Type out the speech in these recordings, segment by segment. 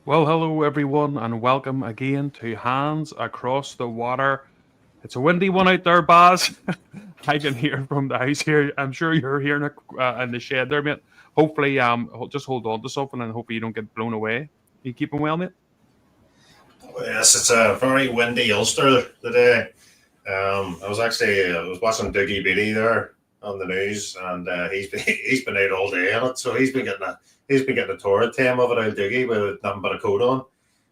Well, hello everyone, and welcome again to Hands Across the Water. It's a windy one out there, Baz. I can hear from the house here. I'm sure you're hearing it in the shed there, mate. Hopefully, just hold on to something and hopefully you don't get blown away. You keeping well, mate? Yes, it's a very windy Ulster today. I was watching Dougie Beattie there on the news, and he's been out all day on it, so he's been getting a torrid time of it out Dougie with nothing but a coat on.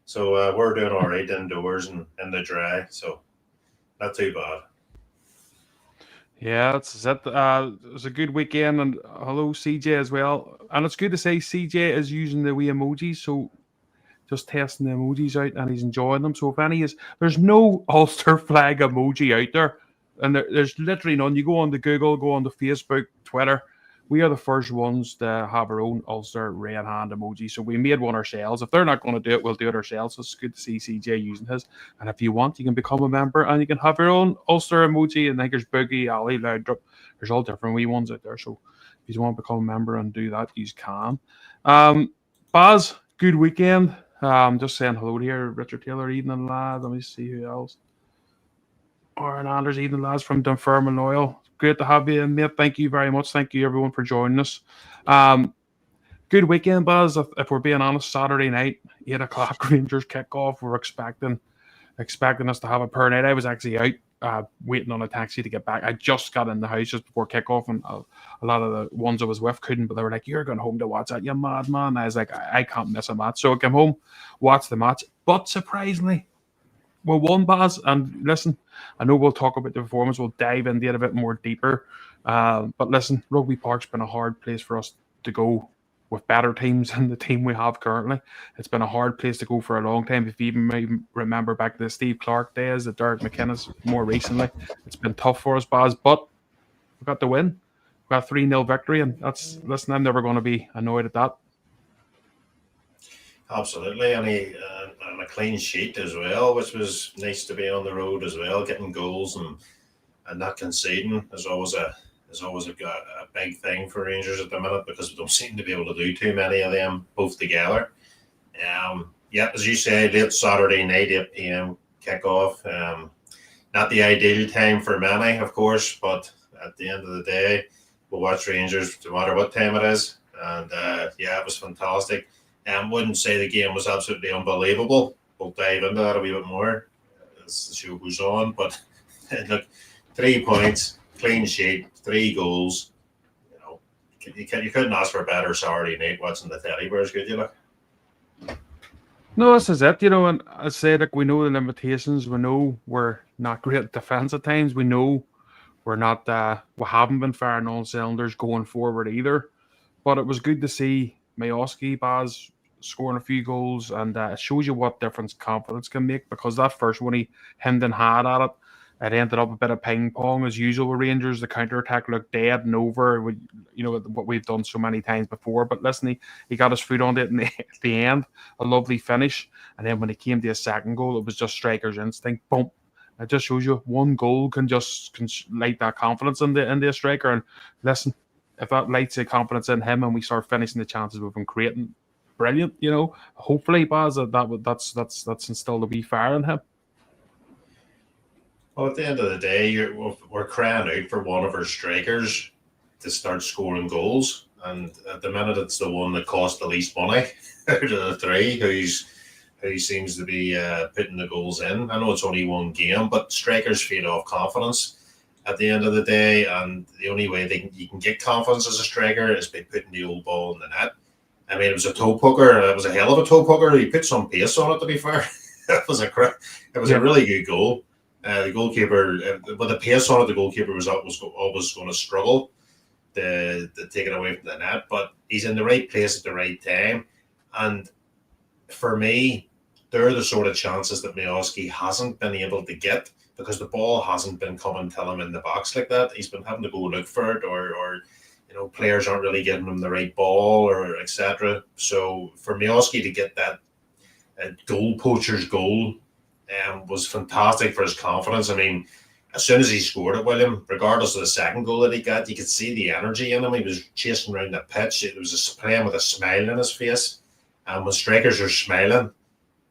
So we're doing all right indoors and in the dry, so not too bad. Yeah, that's it. It was a good weekend, and hello CJ as well. And it's good to say CJ is using the wee emojis, so just testing the emojis out and he's enjoying them. So if any is, there's no Ulster flag emoji out there, and there's literally none. You go on to Google, go on to Facebook, Twitter. We are the first ones to have our own Ulster red hand emoji. So we made one ourselves. If they're not going to do it, we'll do it ourselves. So it's good to see CJ using his. And if you want, you can become a member and you can have your own Ulster emoji. And I think there's Boogie, Ali, Loudrop. There's all different wee ones out there. So if you want to become a member and do that, you can. Um, Baz, good weekend. Just saying hello to here, Richard Taylor, evening lad. Let me see who else. Aaron Anders, evening lads from Dunfermline Oil. Great to have you, mate. Thank you very much. Thank you everyone for joining us. Um, Good weekend, Buzz. If we're being honest, Saturday night, 8 o'clock Rangers kickoff. We're expecting us to have a poor night. I was actually out waiting on a taxi to get back. I just got in the house just before kickoff, and a lot of the ones I was with couldn't. But they were like, "You're going home to watch that, you madman!" I was like, "I can't miss a match." So I came home, watched the match. But surprisingly, we won, Baz. And listen, I know we'll talk about the performance. We'll dive into it a bit more deeper. But listen, Rugby Park's been a hard place for us to go with better teams than the team we have currently. It's been a hard place to go for a long time. If you even remember back to the Steve Clark days, the Derek McInnes more recently, it's been tough for us, Baz. But we got the win. We got 3-0 victory, and that's listen. I'm never going to be annoyed at that. Absolutely, and a clean sheet as well, which was nice to be on the road as well, getting goals and not conceding is always a big thing for Rangers at the minute because we don't seem to be able to do too many of them both together. Yeah, as you say, late Saturday night, 8 p.m. kickoff. Not the ideal time for many, of course, but at the end of the day, we'll watch Rangers no matter what time it is. And yeah, it was fantastic. Wouldn't say the game was absolutely unbelievable. We'll dive into that a wee bit more as the show goes on. But look, 3 points, clean sheet, 3 goals. You know, you couldn't ask for a better Saturday night watching the Teddy Bears, could you? Look, No, this is it, and I say like we know the limitations. We know we're not great at defense at times. We know we haven't been firing on cylinders going forward either. But it was good to see Mayoski Baz scoring a few goals, and it shows you what difference confidence can make. Because that first one he hemmed and had at it, it ended up a bit of ping pong as usual with Rangers. The counter attack looked dead and over. What we've done so many times before. But listen, he got his foot on it in the end, a lovely finish. And then when it came to a second goal, it was just striker's instinct. Boom. It just shows you one goal can light that confidence in the striker. And listen, if that lights the confidence in him and we start finishing the chances we've been creating, brilliant. Hopefully, Baz, that's instilled a wee fire in him. well, at the end of the day, we're crying out for one of our strikers to start scoring goals. And at the minute, it's the one that cost the least money out of the three, who seems to be putting the goals in. I know it's only one game, but strikers feed off confidence at the end of the day, and the only way you can get confidence as a striker is by putting the old ball in the net. I mean, it was a toe poker. It was a hell of a toe poker. He put some pace on it. To be fair, it was a Yeah. really good goal. The goalkeeper, with the pace on it, the goalkeeper was always going to struggle to take it away from the net. But he's in the right place at the right time, and for me, they're the sort of chances that Miowski hasn't been able to get because the ball hasn't been coming to him in the box like that. He's been having to go look for it, or players aren't really giving him the right ball, or etc. So for Miowski to get that goal poacher's goal was fantastic for his confidence. I mean, as soon as he scored it, William, regardless of the second goal that he got, you could see the energy in him. He was chasing around the pitch. It was playing with a smile on his face. And when strikers are smiling,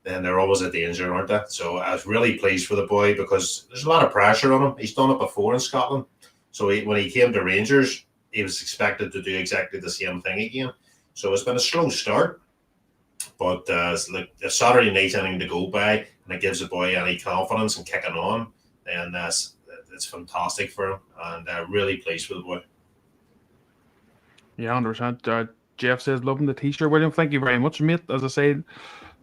then they're always a danger, aren't they? So I was really pleased for the boy because there's a lot of pressure on him. He's done it before in Scotland. So when he came to Rangers, he was expected to do exactly the same thing again. So it's been a slow start, but like if Saturday night's anything to go by and it gives the boy any confidence and kicking on, then it's fantastic for him, and really pleased with the boy. Yeah, 100%. Jeff says, loving the t-shirt, William. Thank you very much, mate. As I say,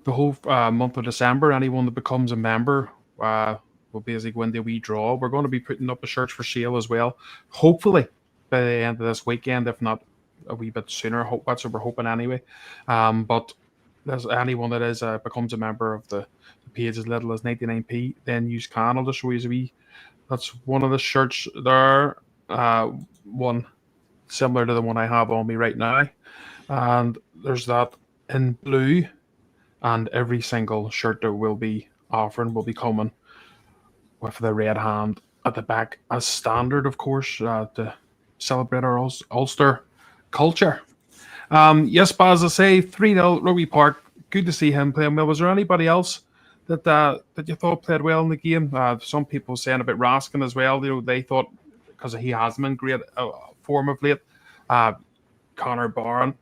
the whole month of December, anyone that becomes a member will basically win the wee draw. We're going to be putting up a shirt for sale as well, hopefully by the end of this weekend, if not a wee bit sooner. That's what we're hoping anyway. But there's anyone that is becomes a member of the page as little as 99p, then use can. I'll just show you a wee. That's one of the shirts there. One similar to the one I have on me right now. And there's that in blue, and every single shirt that we'll be offering will be coming with the red hand at the back as standard, of course, to celebrate our Ulster culture. Yes, but as I say, 3-0 Rugby Park. Good to see him playing well. Was there anybody else that you thought played well in the game? Some people saying about Raskin as well. They thought because he has been in great form of late. Connor Barron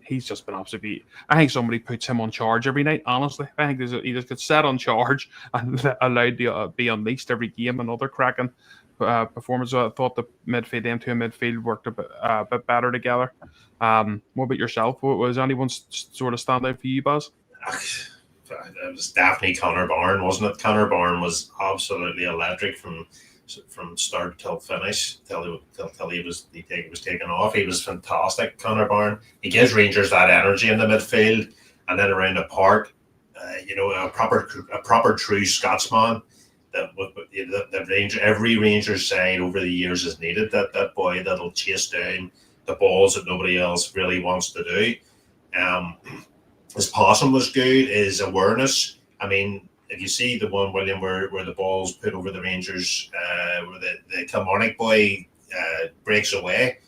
he's just been absolutely. I think somebody puts him on charge every night. Honestly, I think he just gets set on charge and allowed to be unleashed every game. Another cracking performance. I thought the midfield, them two midfield worked a bit better together. What about yourself? Was anyone sort of stand out for you, Baz? It was definitely Connor Barron, wasn't it? Connor Barron was absolutely electric from start till finish, till he was taken off. He was fantastic, Connor Barron. He gives Rangers that energy in the midfield, and then around the park, a proper true Scotsman. Every Rangers side over the years has needed that boy that'll chase down the balls that nobody else really wants to do. His passing was good. His awareness. I mean, if you see the one, William, where the ball's put over the Rangers, where the Kilmarnock boy breaks away,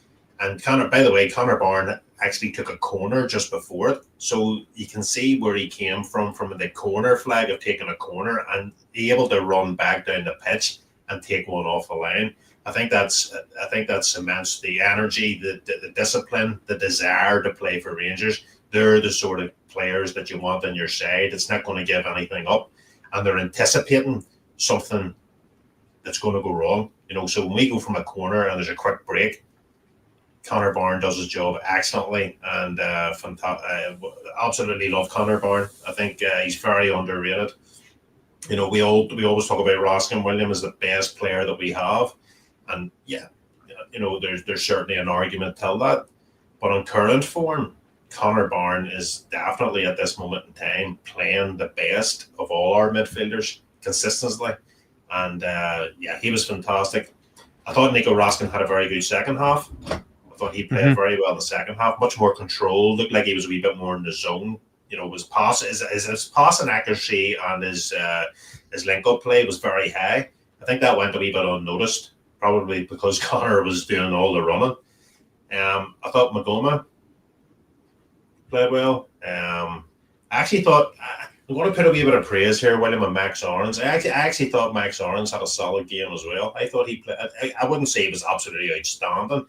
and Connor Barron actually took a corner just before it, so you can see where he came from the corner flag of taking a corner and be able to run back down the pitch and take one off the line. I think that cements the energy, the discipline, the desire to play for Rangers. They're the sort of players that you want on your side. It's not going to give anything up, and they're anticipating something that's going to go wrong. So when we go from a corner and there's a quick break, Connor Barron does his job excellently, and absolutely love Connor Barron. I think he's very underrated. We always talk about Raskin William as the best player that we have, and there's certainly an argument to that, but on current form, Connor Barron is definitely at this moment in time playing the best of all our midfielders consistently, and he was fantastic. I thought Nico Raskin had a very good second half. I thought he played very well in the second half, much more control. Looked like he was a wee bit more in the zone. His passing accuracy and his link-up play was very high. I think that went a wee bit unnoticed, probably because Connor was doing all the running. I thought Magoma played well. I actually thought I'm going to put a wee bit of praise here, William, and Max Orange. I actually thought Max Orange had a solid game as well. I thought he played. I wouldn't say he was absolutely outstanding,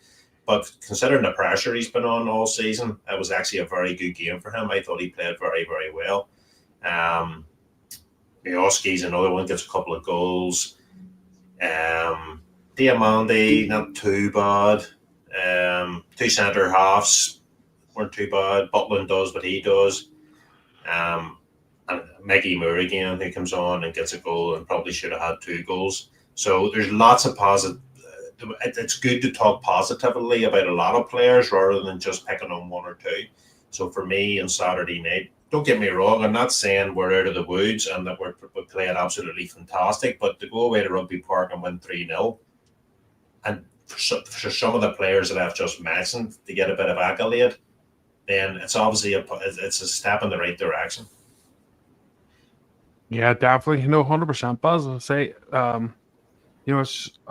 but considering the pressure he's been on all season, it was actually a very good game for him. I thought he played very, very well. Miowski's another one, gets a couple of goals. Diamandi, not too bad. Two centre halves weren't too bad. Butland does what he does. And Maggie Moore again, who comes on and gets a goal and probably should have had 2 goals. So there's lots of positive. It's good to talk positively about a lot of players rather than just picking on 1 or 2. So for me on Saturday night, don't get me wrong, I'm not saying we're out of the woods and that we're playing absolutely fantastic, but to go away to Rugby Park and win 3-0, and for some of the players that I've just mentioned to get a bit of accolade, then it's obviously it's a step in the right direction. Yeah, definitely. 100%. Buzz, I'll say, I'll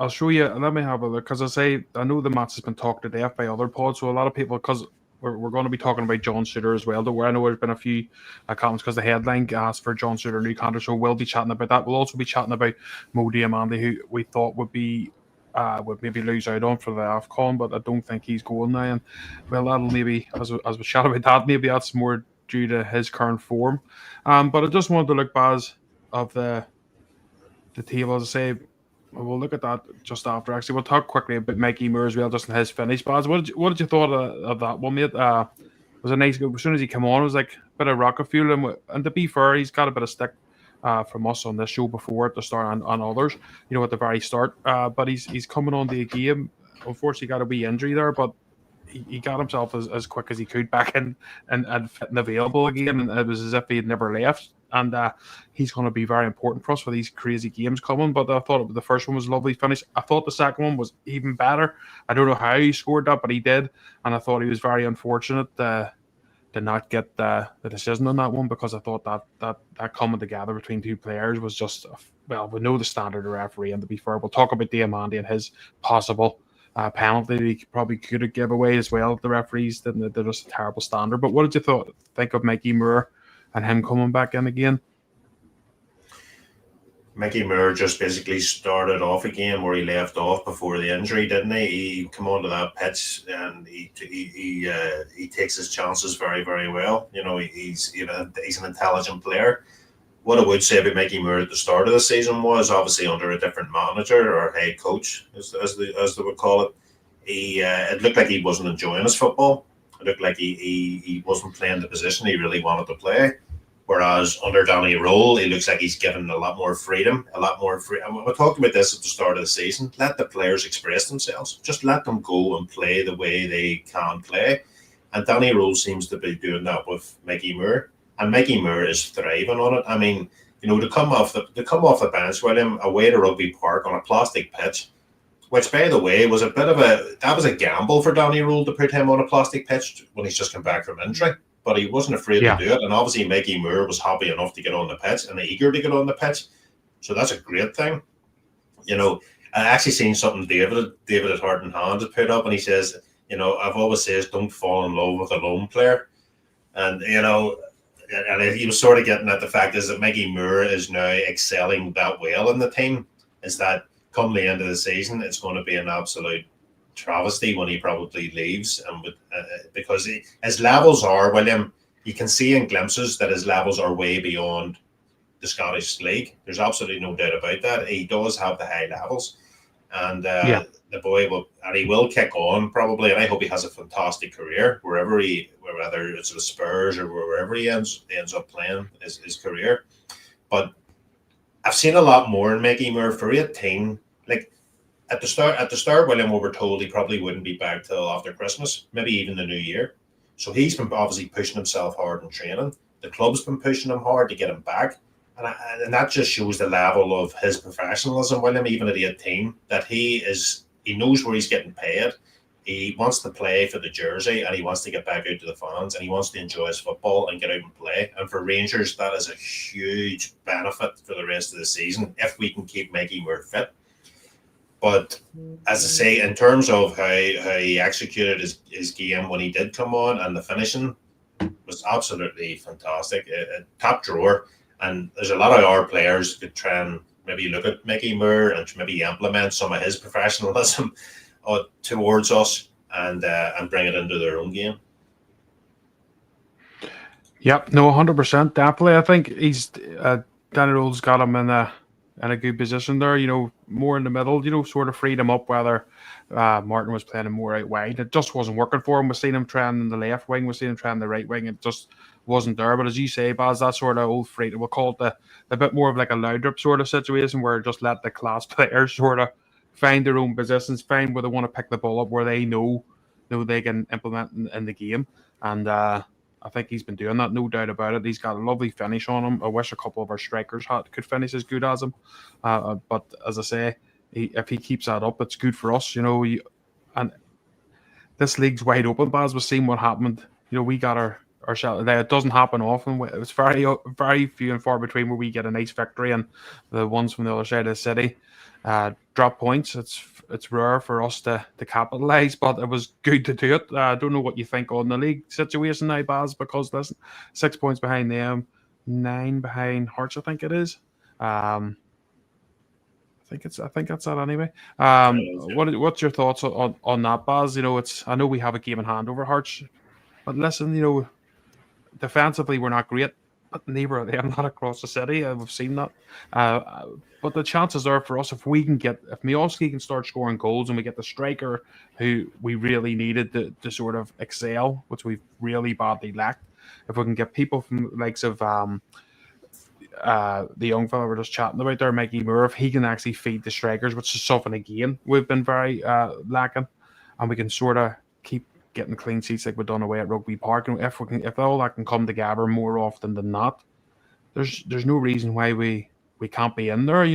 show you. Let me have a look, because I know the match has been talked to death by other pods. So a lot of people, because we're going to be talking about John Souttar as well, though, where I know there's been a few comments because the headline asked for John Souttar new contract, so we'll be chatting about that. We'll also be chatting about Mo Diamande, who we thought would maybe lose out on for the AFCON, but I don't think he's going now. And well, that'll maybe, as we chat about that, maybe that's more due to his current form. But I just wanted to look, Baz, of the table, as I say. We'll look at that just after. Actually, we'll talk quickly about Mikey Moore as well, just in his finish. Baz, what did you thought of that one, mate? Was a nice. As soon as he came on, it was like a bit of rocket fuel. And to be fair, he's got a bit of stick from us on this show before at the start and on others, at the very start. But he's coming on the game. Unfortunately, got a wee injury there, but he got himself as quick as he could back in and fit and available again. And it was as if he had never left. And he's going to be very important for us for these crazy games coming. But I thought the first one was a lovely finish. I thought the second one was even better. I don't know how he scored that, but he did. And I thought he was very unfortunate to not get the decision on that one, because I thought that coming together between two players was just, well, we know the standard of referee. And to be fair, we'll talk about Diamande and his possible penalty that he probably could have given away as well. The referees didn't. They're just a terrible standard. But what did you think of Mikey Moore and him coming back in again? Mickey Moore just basically started off again where he left off before the injury, didn't he? He come onto that pitch and he takes his chances very, very well. He's an intelligent player. What I would say about Mickey Moore at the start of the season was, obviously under a different manager or head coach, as they would call it, it looked like he wasn't enjoying his football. It looked like he wasn't playing the position he really wanted to play. Whereas under Danny Rule, he looks like he's given a lot more freedom, And we talked about this at the start of the season. Let the players express themselves. Just let them go and play the way they can play. And Danny Rule seems to be doing that with Mickey Moore. And Mickey Moore is thriving on it. I mean, to come off the bench, William, away to Rugby Park on a plastic pitch, which, by the way, was a gamble for Danny Rule to put him on a plastic pitch when he's just come back from injury. But he wasn't afraid to do it. And obviously, Mickey Moore was happy enough to get on the pitch and eager to get on the pitch. So that's a great thing. I actually seen something David at Heart and Hand had put up, and he says, I've always says, don't fall in love with a lone player. And, and he was sort of getting at the fact is that Mickey Moore is now excelling that well in the team, is that come the end of the season, it's going to be an absolute travesty when he probably leaves, and because his levels are, William, you can see in glimpses that his levels are way beyond the Scottish League. There's absolutely no doubt about that. He does have the high levels, and the boy will kick on probably, and I hope he has a fantastic career whether it's the Spurs or wherever he ends up playing his career. But I've seen a lot more in Mickey Moore for 18. Like at the start, William, we were told he probably wouldn't be back till after Christmas, maybe even the New Year. So he's been obviously pushing himself hard in training. The club's been pushing him hard to get him back. And that just shows the level of his professionalism, William, even at 18, that he knows where he's getting paid. He wants to play for the jersey, and he wants to get back out to the fans, and he wants to enjoy his football and get out and play. And for Rangers, that is a huge benefit for the rest of the season if we can keep Mickey Moore fit. But as I say, in terms of how he executed his game when he did come on, and the finishing was absolutely fantastic. Top drawer. And there's a lot of our players could try and maybe look at Mickey Moore and maybe implement some of his professionalism towards us and bring it into their own game. Yep, no, 100%, definitely. I think he's Danny Rule's got him in a good position there. More in the middle. Sort of freed him up. Whether Martin was playing him more out wide, it just wasn't working for him. We've seen him trying in the left wing. We've seen him trying the right wing. It just wasn't there. But as you say, Baz, that sort of old free, we'll call it a bit more of like a Loudrip sort of situation, where just let the class players sort of find their own positions, find where they want to pick the ball up, where they know they can implement in the game. And I think he's been doing that, no doubt about it. He's got a lovely finish on him. I wish a couple of our strikers could finish as good as him. But as I say, if he keeps that up, it's good for us. And this league's wide open, Baz. We've seen what happened. We got our shot. It doesn't happen often. It's very, very few and far between where we get a nice victory, and the ones from the other side of the city drop points. It's rare for us to capitalise, but it was good to do it. I don't know what you think on the league situation now, Baz, because listen, 6 points behind them, 9 behind Hearts, I think it is. I think that's that anyway. What's your thoughts on that, Baz? I know we have a game in hand over Hearts, but listen, defensively we're not great, but neither are they. Not across the city. We've seen that. But the chances are for us, if Miowski can start scoring goals and we get the striker who we really needed to sort of excel, which we've really badly lacked, if we can get people from the likes of the young fellow we're just chatting about there, Mikey Moore, if he can actually feed the strikers, which is something again we've been very lacking, and we can sort of keep getting clean sheets like we've done away at Rugby Park, and if all that can come together more often than not, there's no reason why we can't be in there.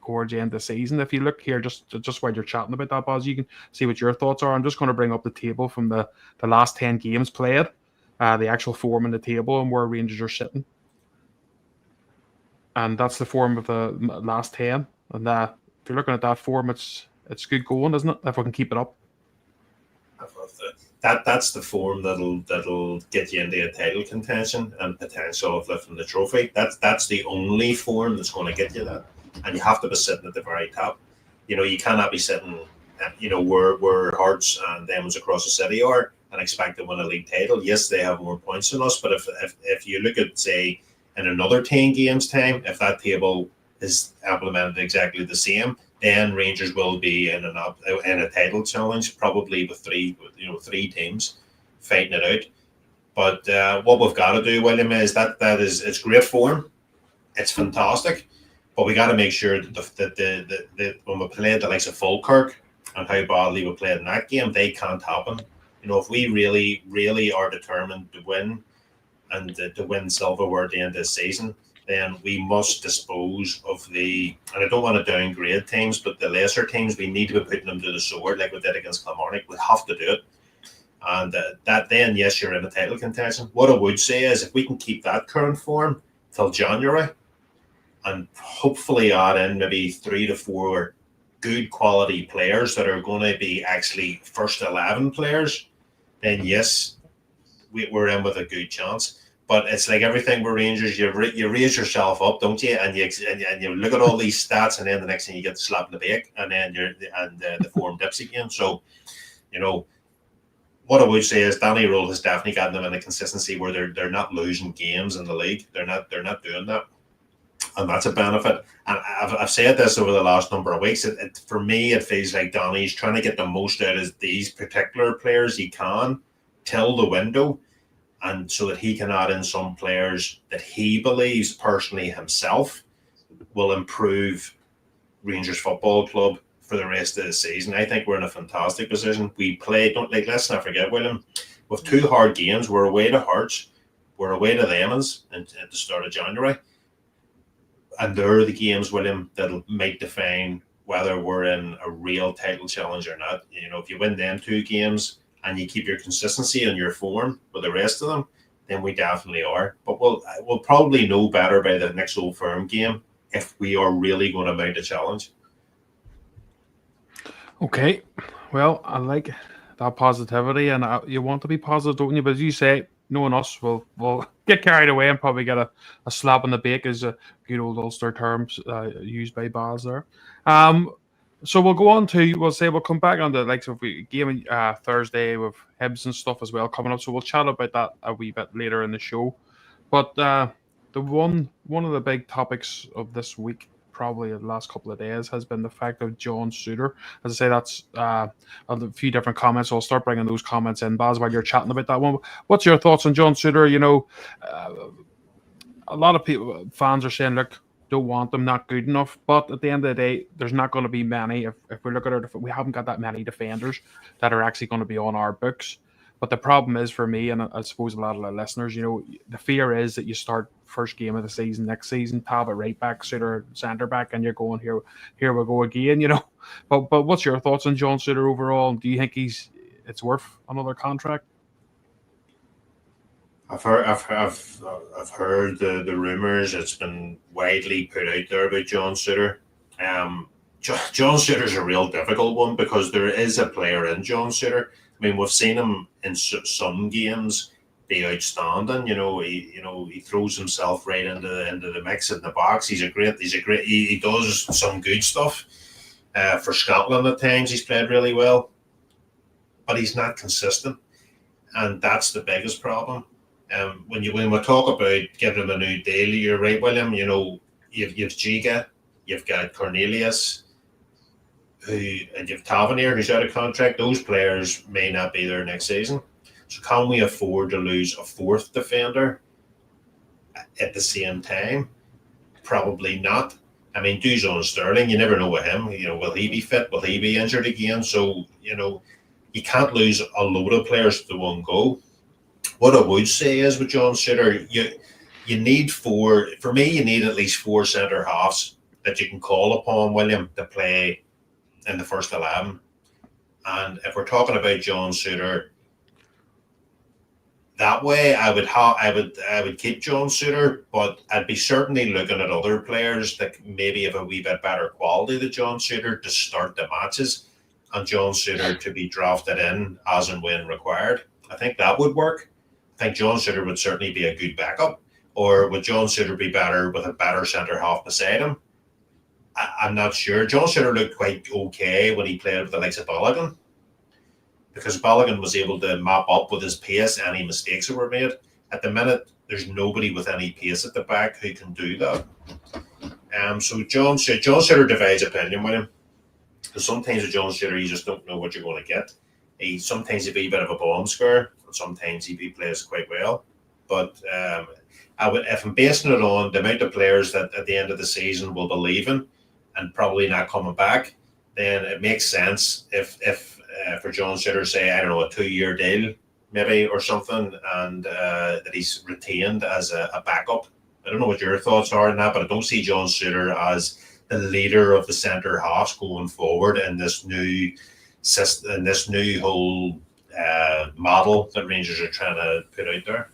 Towards the end of the season. If you look here, just while you're chatting about that, Baz, you can see what your thoughts are. I'm just going to bring up the table from the last 10 games played, the actual form in the table and where Rangers are sitting. And that's the form of the last 10. And if you're looking at that form, it's good going, isn't it? If we can keep it up. That's the form that'll get you into a title contention and potential of lifting the trophy. That's the only form that's going to get you that. And you have to be sitting at the very top. You cannot be sitting where Hearts and them across the city are and expect to win a league title. Yes, they have more points than us, but if you look at, say, in another 10 games time, if that table is implemented exactly the same, then Rangers will be in a title challenge, probably with three teams fighting it out. But what we've got to do, William, is it's great form, it's fantastic, but we got to make sure that when we play the likes of Falkirk and how badly we played in that game, they can't happen. If we really, really are determined to win and to win silverware at the end of the season, then we must dispose of and I don't want to downgrade teams, but the lesser teams, we need to be putting them to the sword like we did against Kilmarnock. We have to do it. And that then, yes, you're in a title contention. What I would say is if we can keep that current form till January and hopefully add in maybe 3 to 4 good quality players that are going to be actually first 11 players, then yes, we're in with a good chance. But it's like everything with Rangers, you raise yourself up, don't you? And you look at all these stats, and then the next thing you get slapped in the back, and then the form dips again. So, what I would say is Danny Rule has definitely gotten them in a consistency where they're not losing games in the league. They're not doing that, and that's a benefit. And I've said this over the last number of weeks. For me, it feels like Danny's trying to get the most out of these particular players he can till the window. And so that he can add in some players that he believes personally himself will improve Rangers Football Club for the rest of the season. I think we're in a fantastic position. We play, let's not forget, William, with 2 hard games. We're away to Hearts, we're away to the Emmons at the start of January. And they're the games, William, that might define whether we're in a real title challenge or not. If you win them 2 games, and you keep your consistency and your form with the rest of them, then we definitely are. But we'll probably know better by the next Old Firm game if we are really going to mount a challenge. Okay, well, I like that positivity, and you want to be positive, don't you? But as you say, knowing us, we'll get carried away and probably get a slap on the bake, as a good old Ulster terms used by Baz there. So we'll go on to, we'll come back on the likes of game Thursday with Hibs and stuff as well coming up. So we'll chat about that a wee bit later in the show. But the one of the big topics of this week, probably the last couple of days, has been the fact of John Souttar. As I say, that's a few different comments. So I'll start bringing those comments in, Baz, while you're chatting about that one. What's your thoughts on John Souttar? A lot of fans are saying, look, don't want them, not good enough. But at the end of the day, there's not going to be many. If we look at it, we haven't got that many defenders that are actually going to be on our books. But the problem is for me, and I suppose a lot of the listeners, the fear is that you start first game of the season next season, have a right back, Souttar, centre back, and you're going here we go again, But what's your thoughts on John Souttar overall? Do you think it's worth another contract? I've heard the rumours. It's been widely put out there about John Souttar. John Souttar's a real difficult one because there is a player in John Souttar. I mean, we've seen him in some games be outstanding. He throws himself right into the mix in the box. He does some good stuff. For Scotland at times, he's played really well, but he's not consistent, and that's the biggest problem. When we talk about giving him a new deal, you're right, William. You've Giga, you've got Cornelius, and you've Tavernier, who's out of contract. Those players may not be there next season. So can we afford to lose a fourth defender at the same time? Probably not. I mean, Dujon Sterling, you never know with him. Will he be fit? Will he be injured again? So, you can't lose a load of players to one go. What I would say is with John Souttar, you need you need at least 4 centre halves that you can call upon, William, to play in the first 11. And if we're talking about John Souttar, that way, I would keep John Souttar, but I'd be certainly looking at other players that maybe have a wee bit better quality than John Souttar to start the matches, and John Souttar to be drafted in as and when required. I think that would work. I think John Souttar would certainly be a good backup, or would John Souttar be better with a better centre half beside him? I'm not sure. John Souttar looked quite okay when he played with the likes of Balogun, because Balogun was able to mop up with his pace any mistakes that were made. At the minute, there's nobody with any pace at the back who can do that. So John Souttar divides opinion with him. Because sometimes with John Souttar, you just don't know what you're going to get. Sometimes he'd be a bit of a bomb scare, and sometimes he plays quite well. But if I'm basing it on the amount of players that at the end of the season will be leaving and probably not coming back, then it makes sense if for John Souttar, say, I don't know, a 2-year deal maybe or something, and that he's retained as a backup. I don't know what your thoughts are on that, but I don't see John Souttar as the leader of the centre halves going forward in this new system, in this new whole model that Rangers are trying to put out there.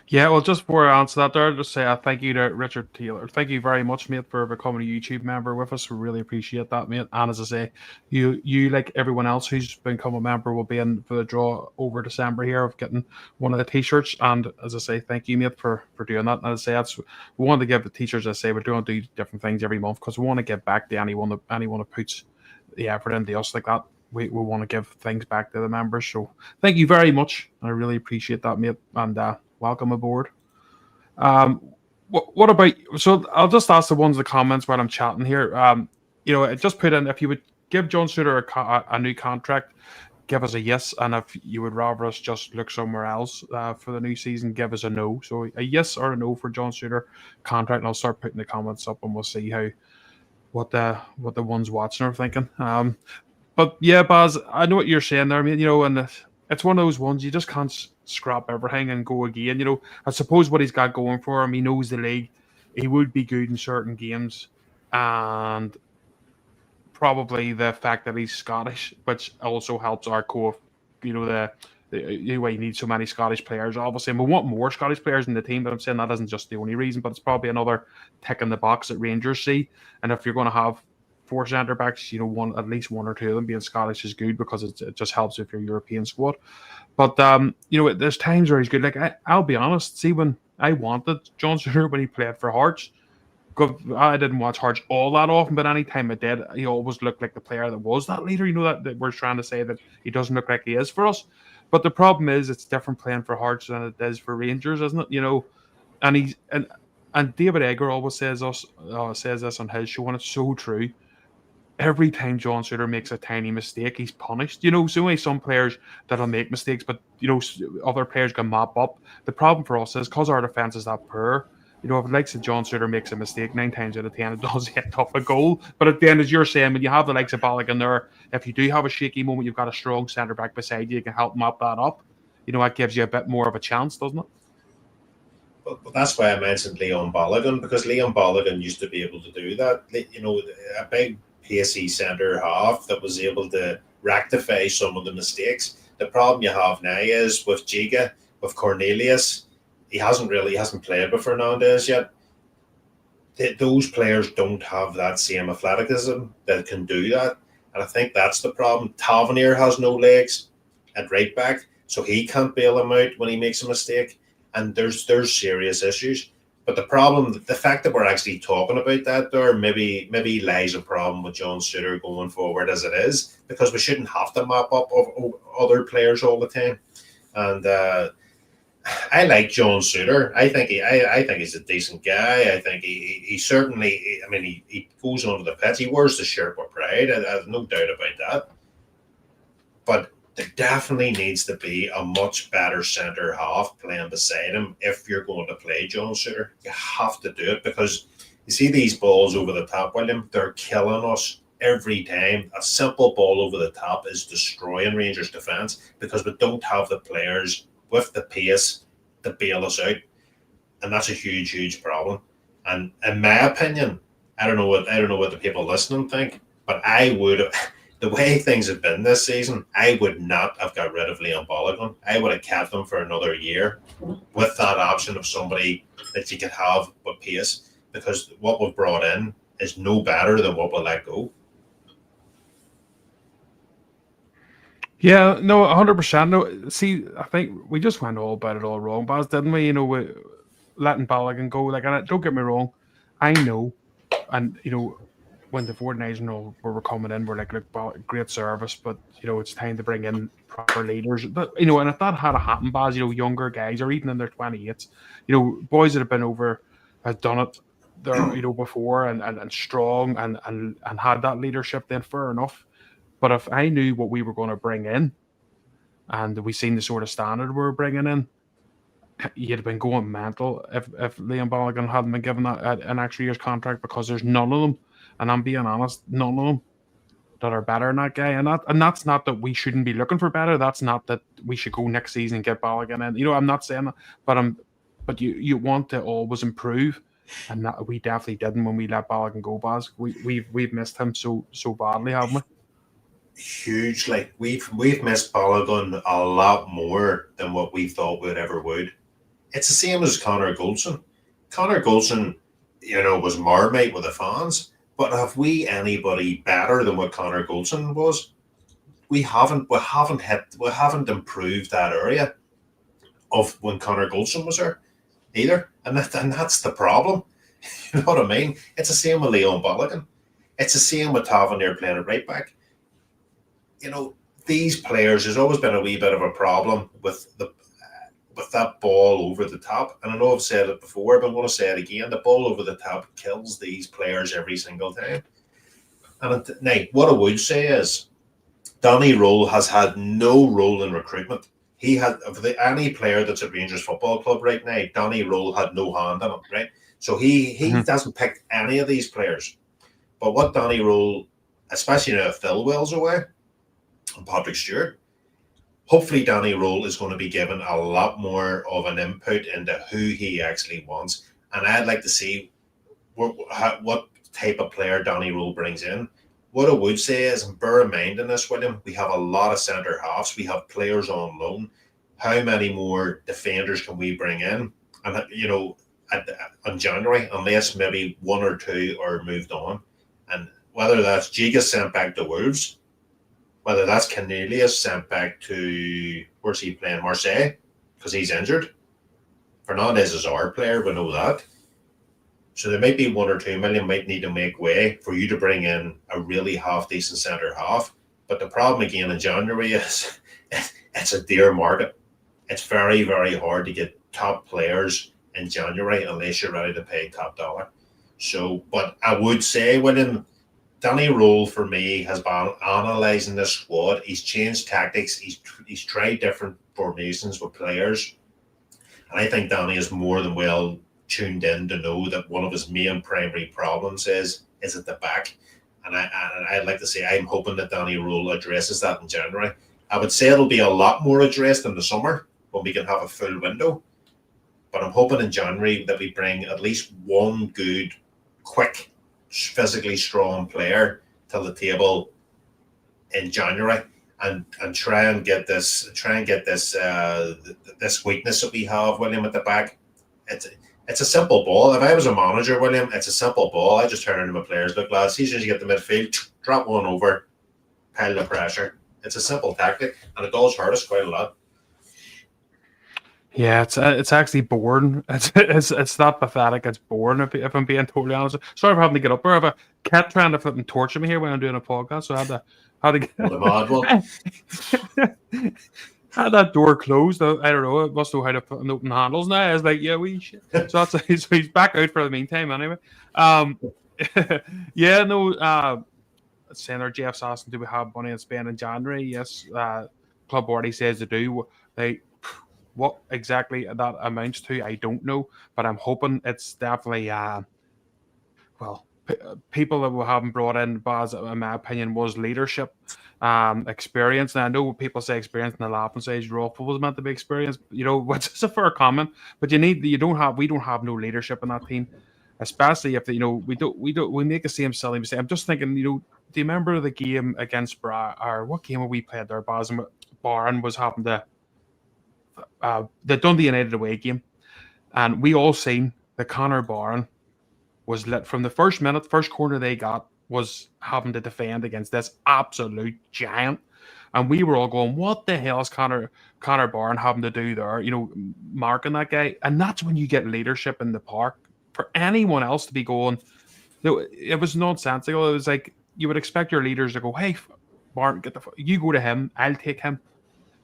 Yeah, well, just before I answer that there, just say thank you to Richard Taylor. Thank you very much, mate, for becoming a YouTube member with us. We really appreciate that, mate. And as I say, you like everyone else who's become a member, will be in for the draw over December here of getting one of the t-shirts. And as I say, thank you, mate, for doing that. And as I say, we want to give the teachers, as I say, we're doing do different things every month because we want to give back to anyone who puts the effort into us like that. We want to give things back to the members. So thank you very much. I really appreciate that, mate. And welcome aboard. What about? So I'll just ask the ones in the comments while I'm chatting here. Just put in if you would give John Souttar a new contract, give us a yes, and if you would rather us just look somewhere else for the new season, give us a no. So a yes or a no for John Souttar contract, and I'll start putting the comments up, and we'll see what the ones watching are thinking. But yeah, Baz, I know what you're saying there. I mean, and it's one of those ones you just can't scrap everything and go again. I suppose what he's got going for him, he knows the league. He would be good in certain games, and probably the fact that he's Scottish, which also helps our core. The way you need so many Scottish players, obviously, and we want more Scottish players in the team. But I'm saying that isn't just the only reason, but it's probably another tick in the box that Rangers see. And if you're going to have 4 centre backs, at least one or two of them being Scottish is good because it just helps with your European squad. But there's times where he's good. Like I'll be honest, see, when I wanted John Souttar when he played for Hearts, I didn't watch Hearts all that often, but anytime I did, he always looked like the player that was that leader. That we're trying to say that he doesn't look like he is for us. But the problem is, it's different playing for Hearts than it is for Rangers, isn't it? And David Egger always says this on his show, and it's so true. Every time John Souttar makes a tiny mistake, he's punished. So only some players that'll make mistakes, but other players can mop up. The problem for us is because our defense is that poor. If it likes of John Souttar makes a mistake, 9 times out of 10 it does hit off a goal. But at the end, as you're saying, when you have the likes of Balogun there, if you do have a shaky moment, you've got a strong centre back beside you, you can help mop that up. That gives you a bit more of a chance, doesn't it? But that's why I mentioned Leon Balogun, because Leon Balogun used to be able to do that. A big pacey centre half that was able to rectify some of the mistakes. The problem you have now is with Giga, with Cornelius, he hasn't played with Fernandez yet. those players don't have that same athleticism that can do that. And I think that's the problem. Tavernier has no legs at right back, so he can't bail him out when he makes a mistake. And there's serious issues. But the problem, the fact that we're actually talking about that there, maybe lies a problem with John Souttar going forward as it is, because we shouldn't have to map up of other players all the time. And I like John Souttar. I think he's a decent guy. I think he certainly. I mean, he goes onto the pitch. He wears the shirt with pride. I have no doubt about that. But there definitely needs to be a much better centre half playing beside him if you're going to play John Souttar. You have to do it, because you see these balls over the top, William. They're killing us every time. A simple ball over the top is destroying Rangers' defence, because we don't have the players with the pace to bail us out, and that's a huge problem. And in my opinion, I don't know what the people listening think, but I would, the way things have been this season, I would not have got rid of Liam Balogun. I would have kept him for another year with that option of somebody that you could have with pace, because what we've brought in is no better than what we let go. Yeah, no, 100%. No, see, I think we just went all about it all wrong, Baz, didn't we? We letting Balogun go. Like, and don't get me wrong, I know, and when the Ford National were coming in, we're like, look, great service, but it's time to bring in proper leaders. But and if that had happened, Baz, younger guys or even in their 28s, boys that have been over, have done it there, before and strong and had that leadership, then fair enough. But if I knew what we were going to bring in, and we seen the sort of standard we were bringing in, you'd have been going mental if Liam Balogun hadn't been given an extra year's contract, because there's none of them, and I'm being honest, none of them that are better than that guy. And that's not that we shouldn't be looking for better. That's not that we should go next season and get Balogun in. I'm not saying that, but you want to always improve, and that we definitely didn't when we let Balogun go, Baz. We've missed him so badly, haven't we? Huge. Like we've missed Balogun a lot more than what we thought we'd ever would. It's the same as Connor Goldson. Connor Goldson, was Marmite with the fans, but have we anybody better than what Connor Goldson was? We haven't improved that area of when Connor Goldson was there either, and that's the problem. You know what I mean? It's the same with Leon Balogun. It's the same with Tavernier playing at right back. These players, there's always been a wee bit of a problem with that ball over the top. And I know I've said it before, but I'm going to say it again. The ball over the top kills these players every single time. And now, what I would say is, Danny Roll has had no role in recruitment. He had, of any player that's at Rangers Football Club right now, Danny Roll had no hand in it, right? So he doesn't pick any of these players. But what Danny Roll, especially now if Phil Wells away, and Patrick Stewart, hopefully Danny Roll is going to be given a lot more of an input into who he actually wants. And I'd like to see what type of player Danny Roll brings in. What I would say is, and bear in mind in this, William, we have a lot of centre halves. We have players on loan. How many more defenders can we bring in? And, in January, unless maybe one or two are moved on. And whether that's Giga sent back to Wolves, whether that's Cornelius sent back to, where's he playing, Marseille, because he's injured. Fernandez is our player, we know that. So there might be 1 or 2 million might need to make way for you to bring in a really half-decent centre half. But the problem again in January is it's a dear market. It's very, very hard to get top players in January unless you're ready to pay top dollar. So, but I would say, William, Danny Roll, for me, has been analysing this squad. He's changed tactics. He's tried different formations with players. And I think Danny is more than well tuned in to know that one of his main primary problems is at the back. And I'd like to say I'm hoping that Danny Roll addresses that in January. I would say it'll be a lot more addressed in the summer when we can have a full window. But I'm hoping in January that we bring at least one good, quick, physically strong player to the table in January and try and get this weakness that we have, William, at the back. it's a simple ball. If I was a manager, William, it's a simple ball. I just turn into my players. Look, lads, see, as soon as you get the midfield, drop one over, pile the pressure. It's a simple tactic, and it does hurt us quite a lot. Yeah, it's actually boring. It's not pathetic. It's boring if I'm being totally honest. Sorry for having to get up there. I have a cat trying to flip torture me here when I'm doing a podcast, so I had to Well, the mad one. had that door closed. I don't know. I must know how to put open handles now. I was like, yeah, we shit. So so he's back out for the meantime anyway. Yeah, no. Senator Jeff's asking, do we have money in Spain in January? Yes. Club already says they do. What exactly that amounts to, I don't know, but I'm hoping it's definitely people that we haven't brought in, Baz, in my opinion, was leadership, experience. And I know people say experience in the laughing stage. Ruffle was meant to be experience, which is a fair comment. But we don't have no leadership in that team, especially if we make the same silly mistake. I'm just thinking, do you remember the game against or what game we played there? Baz, and Barron was having the Dundee United away game, and we all seen that Connor Barron was lit from the first minute. First corner they got was having to defend against this absolute giant, and we were all going, "What the hell is Connor Barron having to do there?" Marking that guy, and that's when you get leadership in the park. For anyone else to be going, no, it was nonsensical. It was like you would expect your leaders to go, "Hey, Barron, you go to him. I'll take him."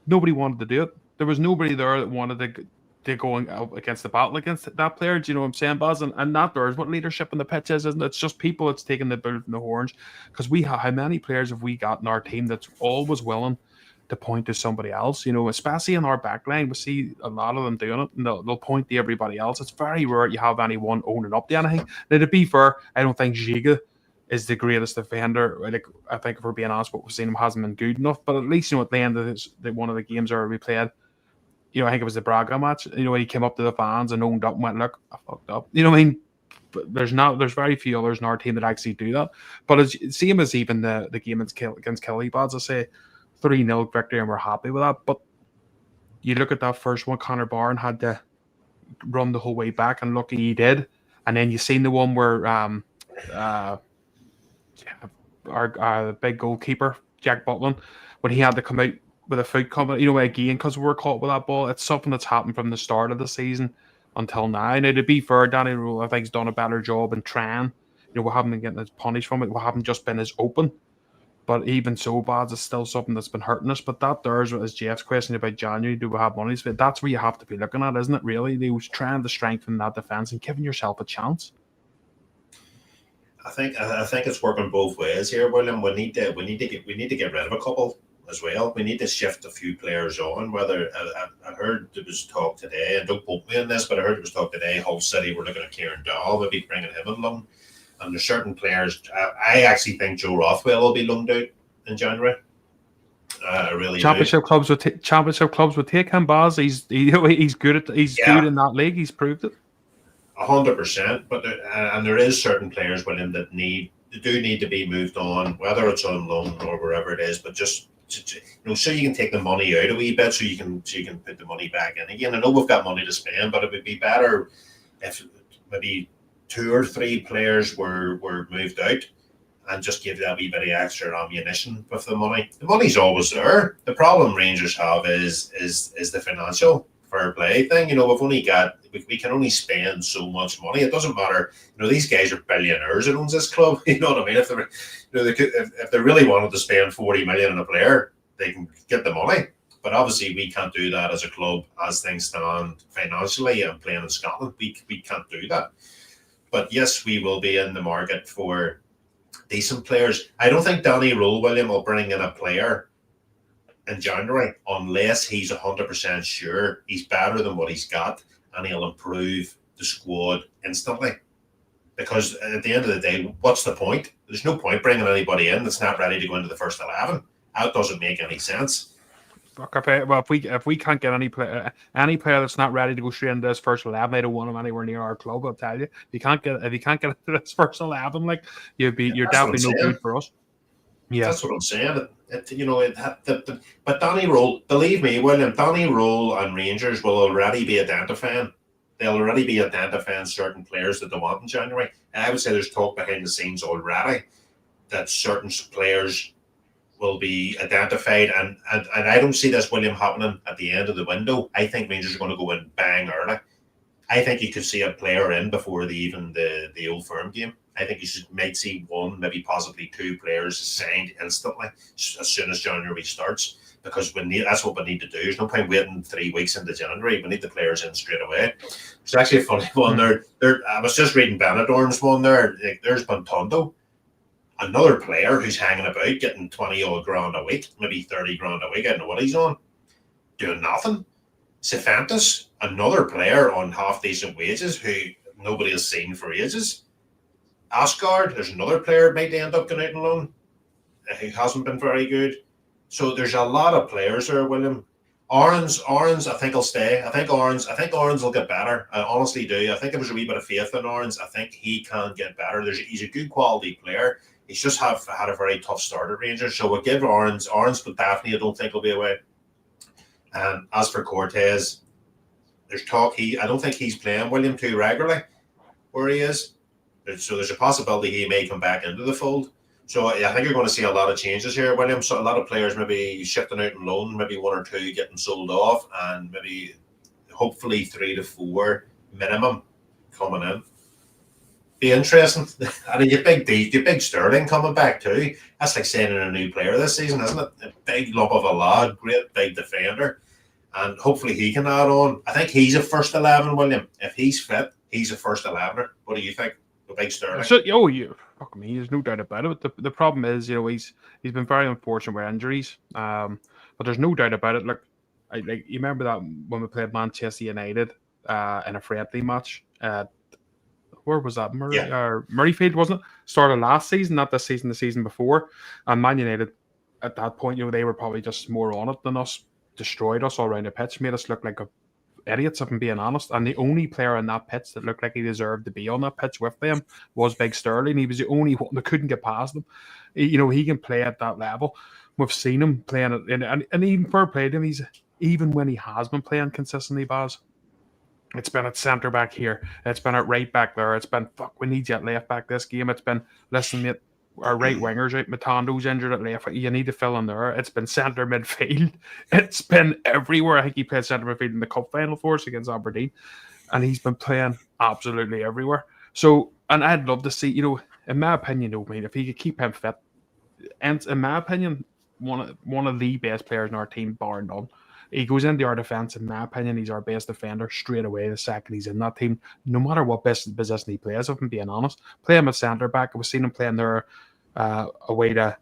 Nobody wanted to do it. There was nobody there that wanted to go up against the battle against that player. Do you know what I'm saying, Baz? And that there's what leadership in the pitch is, isn't it? It's just people that's taking the bull from the horns. Because how many players have we got in our team that's always willing to point to somebody else? Especially in our back line, we see a lot of them doing it, and they'll point to everybody else. It's very rare you have anyone owning up to anything. Now, to be fair, I don't think Giga is the greatest defender. I think if we're being honest, what we've seen him hasn't been good enough. But at least at the end of one of the games where we played, I think it was the Braga match. When he came up to the fans and owned up and went, "Look, I fucked up." What I mean? But there's very few others in our team that actually do that. But it's same as even the game against Kelly, Baz, I say 3-0 victory, and we're happy with that. But you look at that first one, Connor Barron had to run the whole way back, and lucky he did. And then you seen the one where our big goalkeeper Jack Butland, when he had to come out with a foot coming, again, because we're caught with that ball. It's something that's happened from the start of the season until now. Now, to be fair, Danny Rule, I think, has done a better job in trying. We haven't been getting as punished from it. We haven't just been as open. But even so, Baz, is still something that's been hurting us. But that there's Jeff's question about January. Do we have money? That's where you have to be looking at, isn't it? Really, they was trying to strengthen that defense and giving yourself a chance. I think it's working both ways here, William. We need to get rid of a couple as well. We need to shift a few players on. Whether I heard there was talk today, and don't quote me on this, but I heard there was talk today. Hull City were looking at Kieran Dahl, maybe bringing him in loan. And there's certain players. I actually think Joe Rothwell will be loaned out in January. I really Championship clubs would take him, Baz. He's good at good in that league. He's proved it. 100%, but there is certain players within that do need to be moved on, whether it's on loan or wherever it is. But just so you can take the money out a wee bit, so you can put the money back in again. I know we've got money to spend, but it would be better if maybe 2 or 3 players were moved out and just give that wee bit of extra ammunition with the money. The money's always there. The problem Rangers have is the financial fair play thing. We can only spend so much money. It doesn't matter. These guys are billionaires that owns this club. You know what I mean? If if they really wanted to spend 40 million on a player, they can get the money. But obviously, we can't do that as a club as things stand financially and playing in Scotland. We can't do that. But yes, we will be in the market for decent players. I don't think Danny Rule, William, will bring in a player in January unless he's 100% sure he's better than what he's got and he'll improve the squad instantly. Because at the end of the day, what's the point? There's no point bringing anybody in that's not ready to go into the first 11. That doesn't make any sense. Well, if we can't get any player that's not ready to go straight into this first 11, I don't want him anywhere near our club. I'll tell you, if you can't get into this first 11, like you're definitely no good for us. Yeah, that's what I'm saying. But Danny Rule, believe me, William, Danny Rule and Rangers will already be identifying they'll already be identifying certain players that they want in January. And I would say there's talk behind the scenes already that certain players will be identified, and I don't see this, William, happening at the end of the window. I think Rangers are going to go in bang early. I think you could see a player in before the Old Firm game. I think you might see one, maybe possibly two players signed instantly as soon as January starts, because that's what we need to do. There's no point waiting 3 weeks into January. We need the players in straight away. It's actually a funny one there. I was just reading Benidorm's one there. Like, there's Bantondo, another player who's hanging about, getting 20 odd grand a week, maybe 30 grand a week. I don't know what he's on, doing nothing. Cifuentes, another player on half decent wages who nobody has seen for ages. Asgard, there's another player might end up going out on loan who hasn't been very good. So there's a lot of players there, William. Orange, I think will stay. I think Orange will get better. I honestly do. I think there was a wee bit of faith in Orange. I think he can get better. He's a good quality player. He's just had a very tough start at Rangers. So we'll give Orange, but Daphne I don't think will be away. And as for Cortez, there's talk I don't think he's playing, William, too regularly where he is. So there's a possibility he may come back into the fold. So I think you're going to see a lot of changes here, William. So a lot of players maybe shifting out on loan, maybe one or two getting sold off, and maybe hopefully 3 to 4 minimum coming in. Be interesting. And you big Sterling coming back too. That's like signing a new player this season, isn't it? A big lump of a lad, great big defender. And hopefully he can add on. I think he's a first 11, William. If he's fit, he's a first 11er. What do you think? The big Sterling. So, fuck me, there's no doubt about it. The problem is, he's been very unfortunate with injuries. But there's no doubt about it. Look, you remember that when we played Manchester United in a friendly match. Where was that? Murrayfield, wasn't it? Started last season, not this season, the season before. And Man United, at that point, they were probably just more on it than us. Destroyed us all around the pitch, made us look like idiots, if I'm being honest. And the only player on that pitch that looked like he deserved to be on that pitch with them was Big Sterling. He was the only one that couldn't get past them. He can play at that level. We've seen him playing it, and even fair play to him, even when he has been playing consistently, Baz, it's been at centre back here, it's been at right back there, it's been we need you at left back this game, it's been listen mate, our right wingers out, Matando's injured at left, you need to fill in there. It's been centre midfield, it's been everywhere. I think he played centre midfield in the cup final for us against Aberdeen, and he's been playing absolutely everywhere. So, and I'd love to see, in my opinion, if he could keep him fit, and in my opinion, one of the best players in our team, bar none. He goes into our defence, in my opinion, he's our best defender straight away the second he's in that team, no matter what position he plays, if I'm being honest. Play him at centre back. We've seen him playing there away to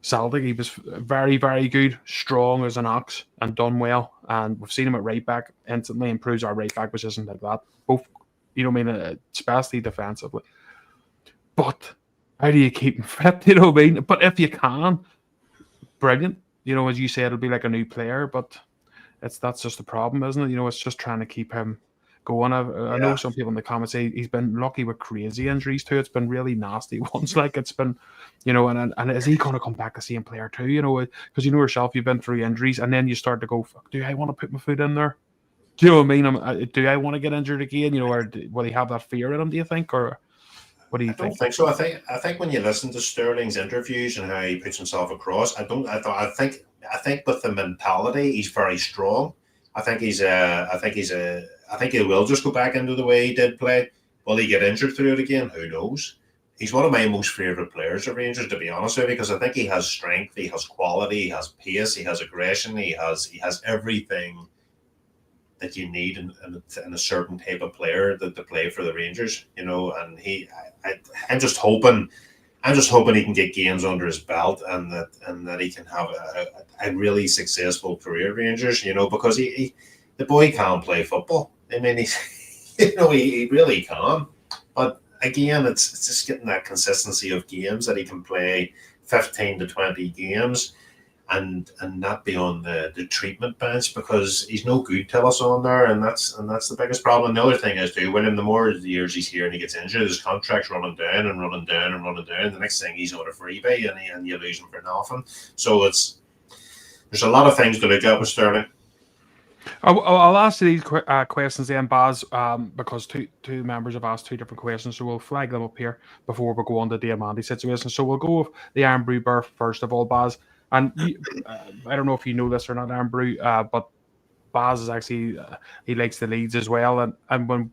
Celtic. He was very, very good, strong as an ox, and done well. And we've seen him at right back, instantly improves our right back position like that. Both, especially defensively. But how do you keep him fit? But if you can, brilliant. As you said, it'll be like a new player, but that's just the problem, isn't it? It's just trying to keep him going. I know some people in the comments say he's been lucky with crazy injuries too. It's been really nasty ones. Like it's been, and is he going to come back the same player too? Because yourself, you've been through injuries, and then you start to go, fuck, do I want to put my foot in there? Do you know what I mean? Do I want to get injured again? Or will he have that fear in him? Do you think, or what do you think? I don't think so. I think when you listen to Sterling's interviews and how he puts himself across, I think with the mentality, he's very strong. I think he will just go back into the way he did play. Will he get injured through it again? Who knows? He's one of my most favourite players at Rangers, to be honest with you, because I think he has strength, he has quality, he has pace, he has aggression, he has everything that you need in a certain type of player to play for the Rangers, and I'm just hoping he can get games under his belt and that he can have a really successful career at Rangers, because the boy can play football. I mean, he really can. But again, it's just getting that consistency of games that he can play 15 to 20 games. And not be on the treatment bench, because he's no good to us on there, and that's the biggest problem. And the other thing is too, William, the more years he's here and he gets injured, his contract's running down and running down and running down. The next thing he's on a freebie and you lose him for nothing. So there's a lot of things to look at with Sterling. I'll ask you these questions then, Baz, because two members have asked two different questions, so we'll flag them up here before we go on to the Amandi situation. So we'll go with the Iron Brew Bar first of all, Baz. And I don't know if you know this or not, Iron Brew, but Baz is actually he likes the Leeds as well, and when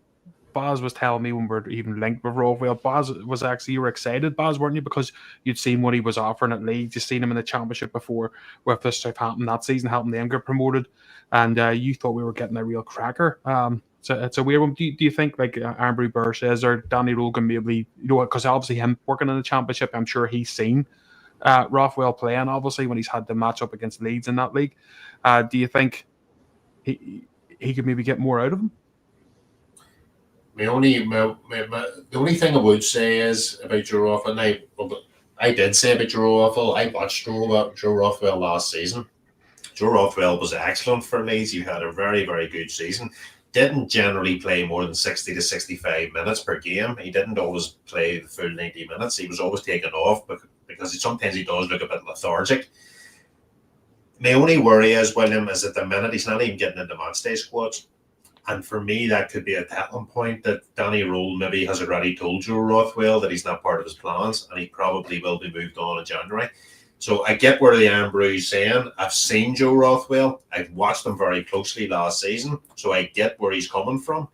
Baz was telling me when we are even linked with Rothwell, Baz was actually, you were excited, Baz, weren't you? Because you'd seen what he was offering at Leeds, you'd seen him in the Championship before with the Southampton that season, helping them get promoted, and you thought we were getting a real cracker. So it's a weird one. Do you think, like Ambry Burr says, or Danny Rogan maybe, because obviously him working in the Championship, I'm sure he's seen Rothwell playing, obviously, when he's had the match up against Leeds in that league. Do you think he could maybe get more out of him? The only thing I would say is about Joe Rothwell, and I did say about Joe Rothwell, I watched Joe Rothwell last season. Joe Rothwell was excellent for Leeds. He had a very, very good season. Didn't generally play more than 60 to 65 minutes per game. He didn't always play the full 90 minutes. He was always taken off because sometimes he does look a bit lethargic. My only worry is, William, is at the minute he's not even getting into matchday squads. And for me, that could be a telling point that Danny Role maybe has already told Joe Rothwell that he's not part of his plans, and he probably will be moved on in January. So I get where the Iron Brew is saying. I've seen Joe Rothwell. I've watched him very closely last season, so I get where he's coming from.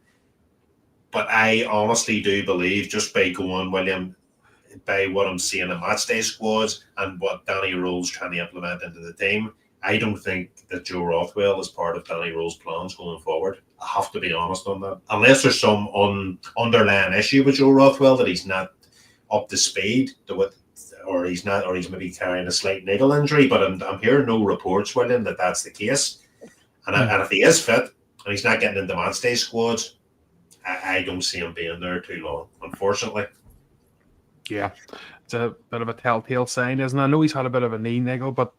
But I honestly do believe, just by going, William, by what I'm seeing in matchday squads and what Danny Role's trying to implement into the team, I don't think that Joe Rothwell is part of Danny Role's plans going forward. I have to be honest on that. Unless there's some underlying issue with Joe Rothwell that he's not up to speed to what, or he's maybe carrying a slight niggle injury. But I'm hearing no reports, William, that that's the case. And if he is fit and he's not getting into matchday squads, I don't see him being there too long, unfortunately. Yeah, it's a bit of a telltale sign, isn't it? I know he's had a bit of a knee niggle, but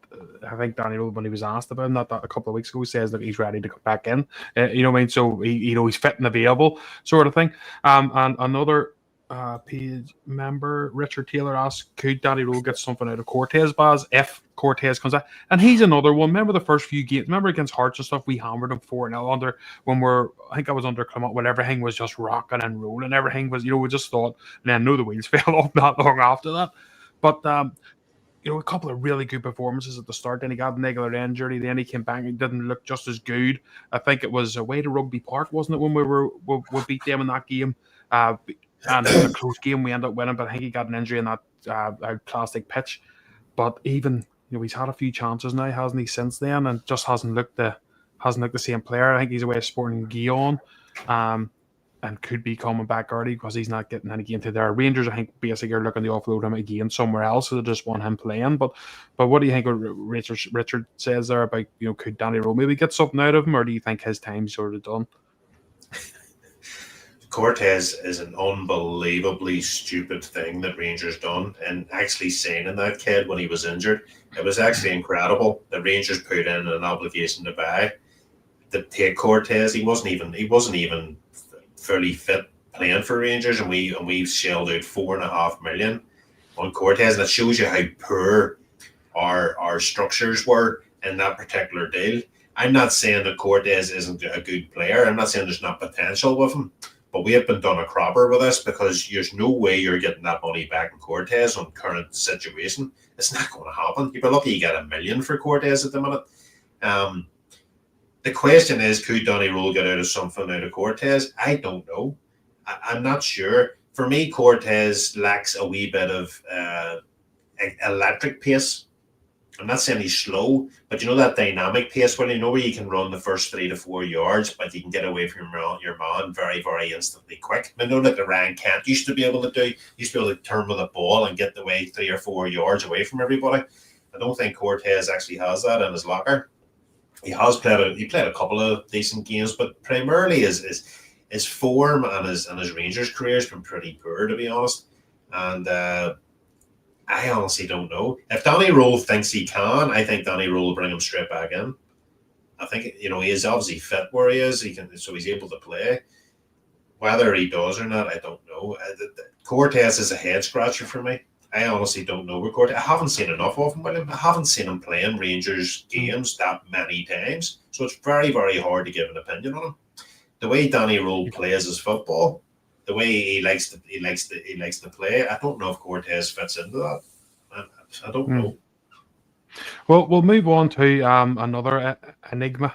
I think Danny Rose, when he was asked about him that a couple of weeks ago, he says that he's ready to come back in. You know what I mean? So he's fit and available, sort of thing. And another page member, Richard Taylor, asked, could Danny Rose get something out of Cortez, Baz, if Cortez comes out? And he's another one. Remember the first few games? Remember against Hearts and stuff? We hammered him 4-0 under when I think I was under Clement when everything was just rocking and rolling. Everything was, we just thought, and then the wheels fell off not long after that. But a couple of really good performances at the start. Then he got a niggle injury. Then he came back and didn't look just as good. I think it was away to Rugby Park, wasn't it, when we beat them in that game? And it was a close game. We ended up winning, but I think he got an injury in that plastic pitch. But even he's had a few chances now, hasn't he, since then, and just hasn't looked the same player. I think he's away Sporting Guillaume, and could be coming back early because he's not getting any game to their Rangers. I think basically are looking to offload him again somewhere else, so they just want him playing. But what do you think of Richard says there about could Danny Rowe maybe get something out of him, or do you think his time's sort of done? Cortez is an unbelievably stupid thing that Rangers done, and actually signing that kid when he was injured, it was actually incredible. The Rangers put in an obligation to buy to take Cortez. He wasn't even fully fit playing for Rangers, and we shelled out $4.5 million on Cortez, and it shows you how poor our structures were in that particular deal. I'm not saying that Cortez isn't a good player. I'm not saying there's not potential with him. But we have been done a cropper with this because there's no way you're getting that money back in Cortez on current situation. It's not going to happen. You'd be lucky you get $1 million for Cortez at the minute. The question is, could Danny Role get something out of Cortez? I don't know. I'm not sure. For me, Cortez lacks a wee bit of electric pace. I'm not saying he's slow, but that dynamic pace where where you can run the first 3 to 4 yards, but you can get away from your man very, very instantly quick. I know that the Ryan Kent used to be able to do. He used to be able to turn with a ball and get the way 3 or 4 yards away from everybody. I don't think Cortez actually has that in his locker. He played a couple of decent games, but primarily his form and his Rangers career has been pretty poor, to be honest. And I honestly don't know. If Danny Role thinks he can, I think Danny Role will bring him straight back in. I think he is obviously fit where he is. So he's able to play. Whether he does or not, I don't know. Cortez is a head scratcher for me. I honestly don't know. Record. I haven't seen enough of him, William. I haven't seen him playing Rangers games that many times, so it's very, very hard to give an opinion on him. The way Danny Rule plays his football, the way he likes to play. I don't know if Cortez fits into that. I don't know. Well, we'll move on to another enigma,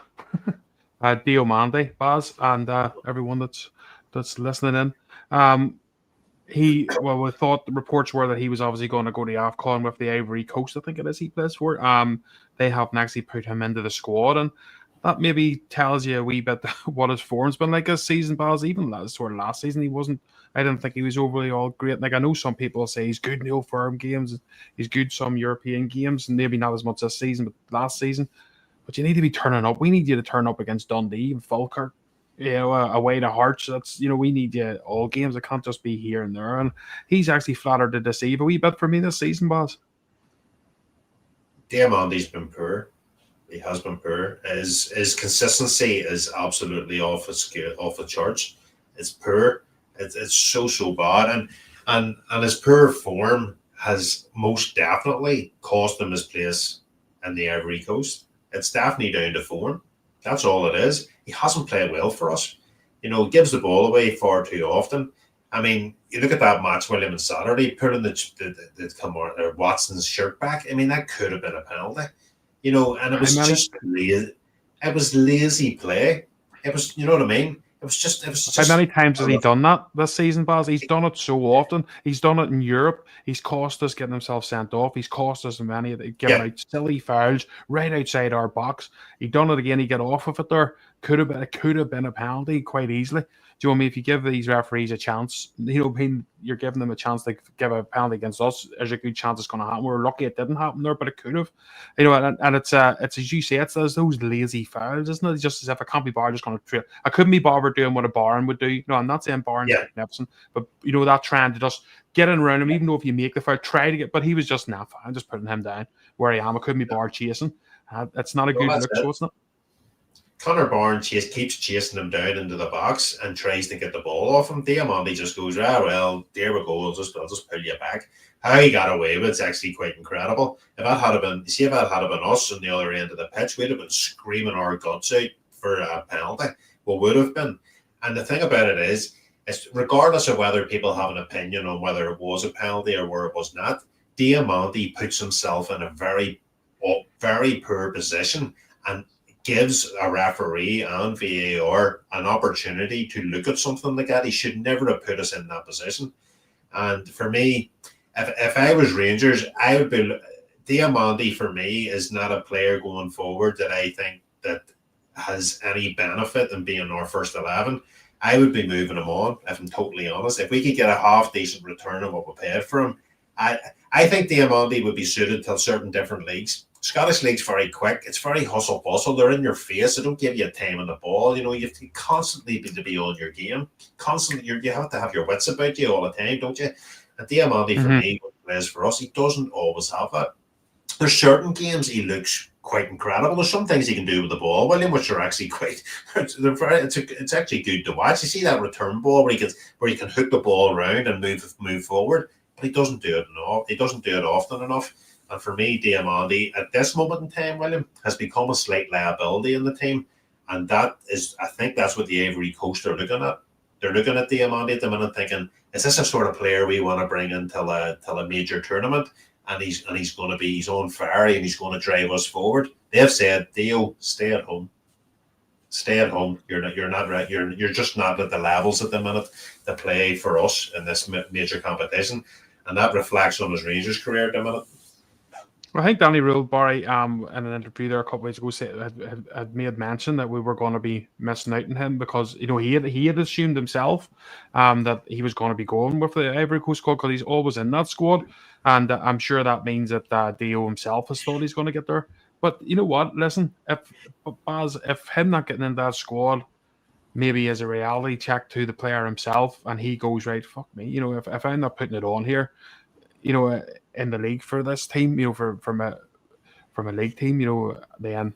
Diomande, Baz, and everyone that's listening in. We thought the reports were that he was obviously going to go to AFCON with the Ivory Coast. I think it is he plays for. They haven't actually put him into the squad, and that maybe tells you a wee bit what his form's been like this season, Baz. Even last season, he wasn't. I didn't think he was overly all great. Like I know some people say he's good in the Old Firm games, he's good some European games, and maybe not as much this season, but last season. But you need to be turning up. We need you to turn up against Dundee and Falkirk, away to Hearts. That's we need you all games. It can't just be here and there. And he's actually flattered to deceive a wee bit for me this season, Baz. Diamante's been poor. He has been poor. His consistency is absolutely off the charts. It's poor. It's so bad, and his poor form has most definitely cost him his place in the Ivory Coast. It's definitely down to form. That's all it is. He hasn't played well for us. He gives the ball away far too often. I mean, you look at that match, William, on Saturday, putting the Watson's shirt back. I mean, that could have been a penalty. And it was just lazy. It was lazy play. It was, you know what I mean? It was just. How many times has he done that this season, Baz? He's done it so often. He's done it in Europe. He's cost us getting himself sent off. He's cost us many giving out silly fouls right outside our box. He done it again. He got off of it there. It could have been a penalty quite easily. Do you know what I mean? If you give these referees a chance, you're giving them a chance to give a penalty against us. There's a good chance it's going to happen. We're lucky it didn't happen there, but it could have. And it's as you say, it's those lazy fouls, isn't it? It's just as if I can't be bothered, just going to trail. I couldn't be bothered doing what a Barron would do. No, I'm not saying Barron's magnificent, but that trying to just get in around him, even though if you make the foul, try to get. But he was just I'm just putting him down where I am. I couldn't be bothered chasing. It's not a good look, so it's not. Connor Barnes keeps chasing him down into the box and tries to get the ball off him. Diamante just goes, well, there we go. I'll just pull you back. How he got away with it's actually quite incredible. If that had been us on the other end of the pitch, we'd have been screaming our guts out for a penalty. We would have been. And the thing about it is regardless of whether people have an opinion on whether it was a penalty or where it was not, Diamante puts himself in a very, very poor position and gives a referee and VAR an opportunity to look at something like that. He should never have put us in that position. And for me, if I was Rangers, I would be Diamante. For me, is not a player going forward that I think that has any benefit in being our first 11. I would be moving him on, if I'm totally honest. If we could get a half decent return on what we paid for him, I think Diamante would be suited to certain different leagues. Scottish League's very quick. It's very hustle bustle. They're in your face. They don't give you time on the ball. You have to constantly be on your game. Constantly, you have to have your wits about you all the time, don't you? And Diamante, for me, when he plays for us, he doesn't always have that. There's certain games he looks quite incredible. There's some things he can do with the ball, William, which are actually quite. It's actually good to watch. You see that return ball where he can hook the ball around and move forward, but he doesn't do it enough. He doesn't do it often enough. And for me, Diamante, at this moment in time, William, has become a slight liability in the team. And I think that's what the Ivory Coast are looking at. They're looking at Diamante at the minute thinking, is this a sort of player we want to bring into a major tournament? And he's going to be his own fire and he's going to drive us forward. They've said, Dio, stay at home. Stay at home. You're not right. You're just not at the levels at the minute to play for us in this major competition. And that reflects on his Rangers career at the minute. I think Danny Rule, Barry, in an interview there a couple of weeks ago, had made mention that we were going to be missing out on him because he had assumed himself that he was going to be going with the Ivory Coast squad because he's always in that squad, and I'm sure that means that Dio himself has thought he's going to get there. But you know what? Listen, if him not getting in that squad maybe is a reality check to the player himself, and he goes, right, fuck me, if I'm not putting it on here, in the league for this team, from a league team, then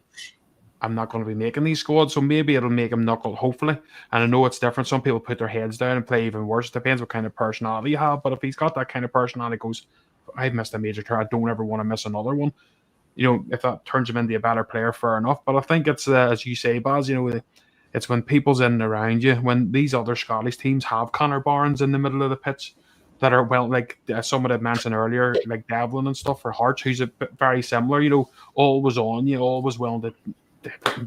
I'm not going to be making these squads. So maybe it'll make him knuckle, hopefully. And I know it's different. Some people put their heads down and play even worse. Depends what kind of personality you have. But if he's got that kind of personality, goes, I've missed a major tour. I don't ever want to miss another one. If that turns him into a better player, fair enough. But I think it's as you say, Baz. It's when people's in and around you. When these other Scottish teams have Connor Barnes in the middle of the pitch, that are like someone had mentioned earlier, like Devlin and stuff for Hearts, who's very similar. Always on you, always willing to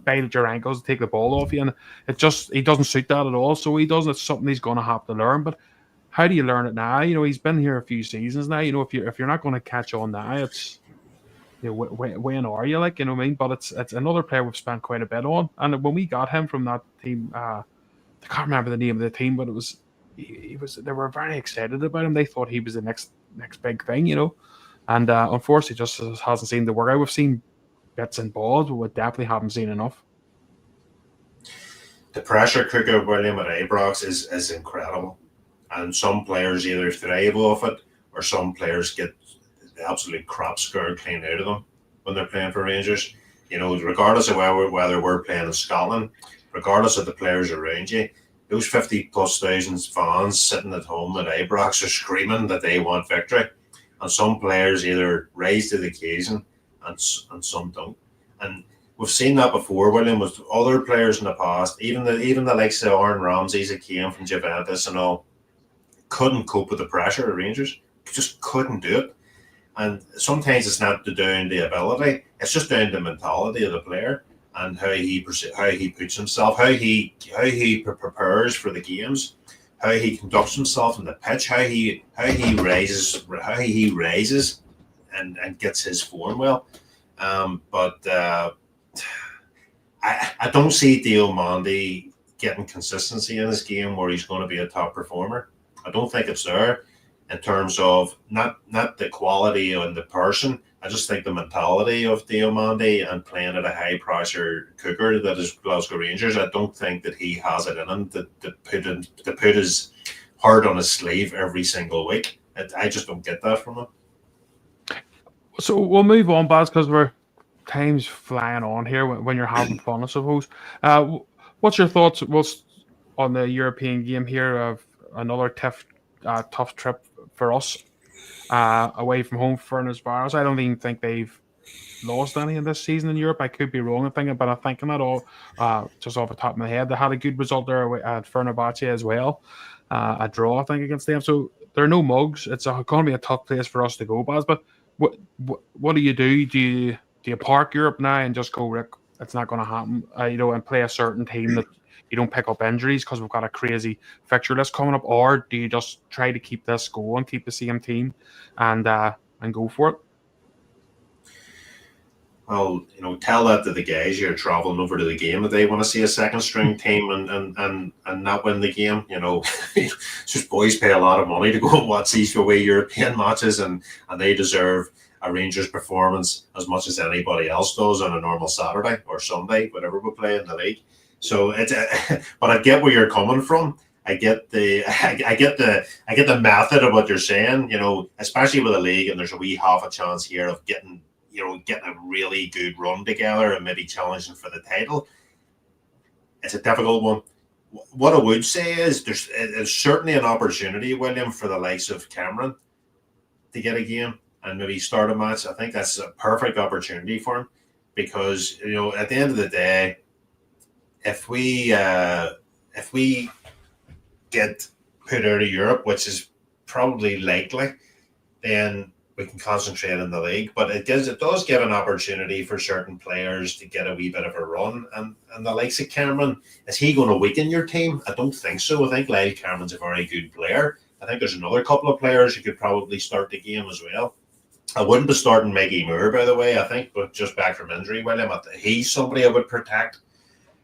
bite at your ankles, take the ball off you, and he doesn't suit that at all. So he doesn't. It's something he's going to have to learn. But how do you learn it now? He's been here a few seasons now. If you're not going to catch on now, it's when are you, like, what I mean? But it's another player we've spent quite a bit on. And when we got him from that team, I can't remember the name of the team, but it was they were very excited about him. They thought he was the next big thing, And unfortunately, just hasn't seemed to work out. We've seen bits and balls, but we definitely haven't seen enough. The pressure cooker William at Ibrox is incredible, and some players either thrive off it, or some players get the absolute crap scared clean out of them when they're playing for Rangers. Regardless of whether we're playing in Scotland, regardless of the players around you, those 50,000+ fans sitting at home at Ibrox are screaming that they want victory, and some players either rise to the occasion and some don't. And we've seen that before, William, with other players in the past. Even the likes of Aaron Ramsey's that came from Juventus and all couldn't cope with the pressure of Rangers. Just couldn't do it. And sometimes it's not down to the ability; it's just down to the mentality of the player and how he puts himself, how he prepares for the games, how he conducts himself on the pitch, how he raises and gets his form well. But I don't see Diomande getting consistency in his game where he's going to be a top performer. I don't think it's there in terms of not the quality and the person. I just think the mentality of Diomande and playing at a high pressure cooker that is Glasgow Rangers. I don't think that he has it in him to put his heart on his sleeve every single week. I just don't get that from him. So we'll move on, Baz, because time's flying on here when you're having fun, I suppose. What's your thoughts on the European game here of another tough trip for us away from home for Ferencváros? I don't even think they've lost any in this season in Europe. I could be wrong in thinking, but I'm thinking that all just off the top of my head. They had a good result there at Fenerbahce as well. A draw, I think, against them. So there are no mugs. It's going to be a tough place for us to go, Baz. But what do you do? Do you park Europe now and just go, Rick, it's not going to happen, and play a certain team that you don't pick up injuries because we've got a crazy fixture list coming up? Or do you just try to keep this going, keep the same team and go for it? Well, tell that to the guys you're traveling over to the game that they want to see a second string team and not win the game. Just boys pay a lot of money to go and watch these away European matches, and they deserve a Rangers performance as much as anybody else does on a normal Saturday or Sunday, whatever we play in the league. So but I get where you're coming from. I get the method of what you're saying. Especially with a league, and there's a wee half a chance here of getting a really good run together and maybe challenging for the title. It's a difficult one. What I would say is there's certainly an opportunity, William, for the likes of Cameron to get a game and maybe start a match. I think that's a perfect opportunity for him because, at the end of the day, if we get put out of Europe, which is probably likely, then we can concentrate in the league. But it does give an opportunity for certain players to get a wee bit of a run. And the likes of Cameron, is he going to weaken your team? I don't think so. I think Lyle Cameron's a very good player. I think there's another couple of players who could probably start the game as well. I wouldn't be starting Miggy Moore, by the way, I think, but just back from injury, William. He's somebody I would protect,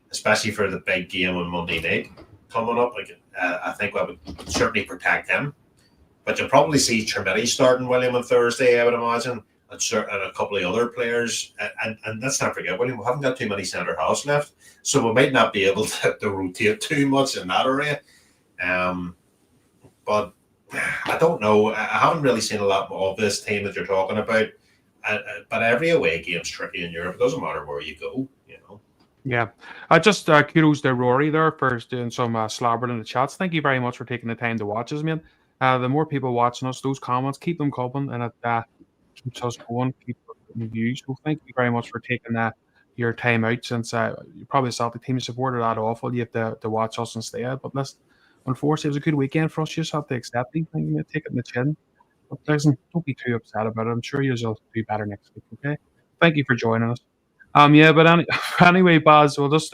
especially for the big game on Monday night coming up. I think I would certainly protect him. But you'll probably see Chermiti starting, William, on Thursday, I would imagine, and a couple of other players. And let's not forget, William, we haven't got too many centre halves left, so we might not be able to rotate too much in that area. But I don't know. I haven't really seen a lot of this team that you're talking about. But every away game's tricky in Europe. It doesn't matter where you go, Yeah. Just kudos to Rory there for doing some slabbering in the chats. Thank you very much for taking the time to watch us, man. The more people watching us, those comments, keep them coming, and it keeps us going, keeps us getting views. So thank you very much for taking your time out since you're probably a Celtic team supporter that awful. You have to watch us instead. But listen, unfortunately, it was a good weekend for us. You just have to accept it and take it in the chin. But listen, don't be too upset about it. I'm sure you'll do better next week, okay? Thank you for joining us. Yeah, but anyway, Baz, we'll just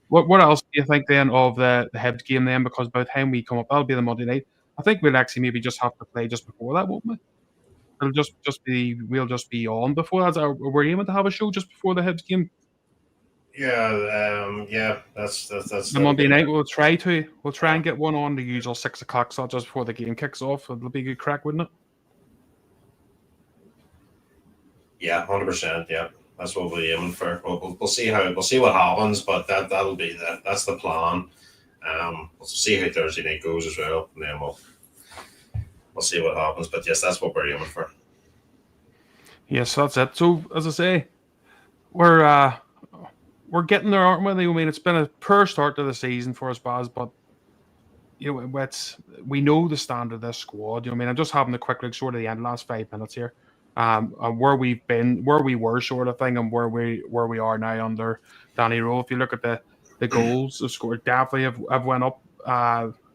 what else do you think then of the Hibs game then? Because by the time we come up, that'll be the Monday night. I think we'll actually maybe just have to play just before that, won't we? It'll just be we'll just be on before that. We're aiming to have a show just before the Hibs game. Yeah, The that'll be Monday a night bit. we'll try and get one on the usual 6 o'clock slot just before the game kicks off. It'll be a good crack, wouldn't it? Yeah, 100%. Yeah, that's what we're aiming for. We'll see what happens, but that'll be that's the plan. We'll see how Thursday night goes as well, and then we'll see what happens. But yes, that's what we're aiming for. Yes, that's it. So as I say, we're getting there, aren't we? I mean, it's been a poor start to the season for us, Baz, but we know the standard of this squad. I mean, I'm just having a quick look sort of the end last 5 minutes here. Where we've been, where we were, sort of thing, and where we are now under Danny Rowe. If you look at the goals, the score definitely have went up.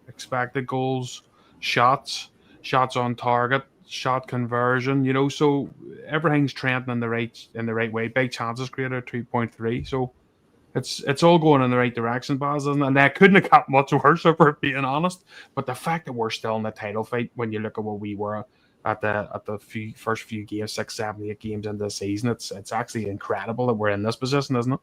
Expected goals, shots on target, shot conversion. So everything's trending in the right way. Big chances created 2.3. So it's all going in the right direction, Baz, isn't it? And that couldn't have got much worse if we're being honest. But the fact that we're still in the title fight, when you look at what we were at the first few games, 6, 7, 8 games into the season, it's actually incredible that we're in this position, isn't it?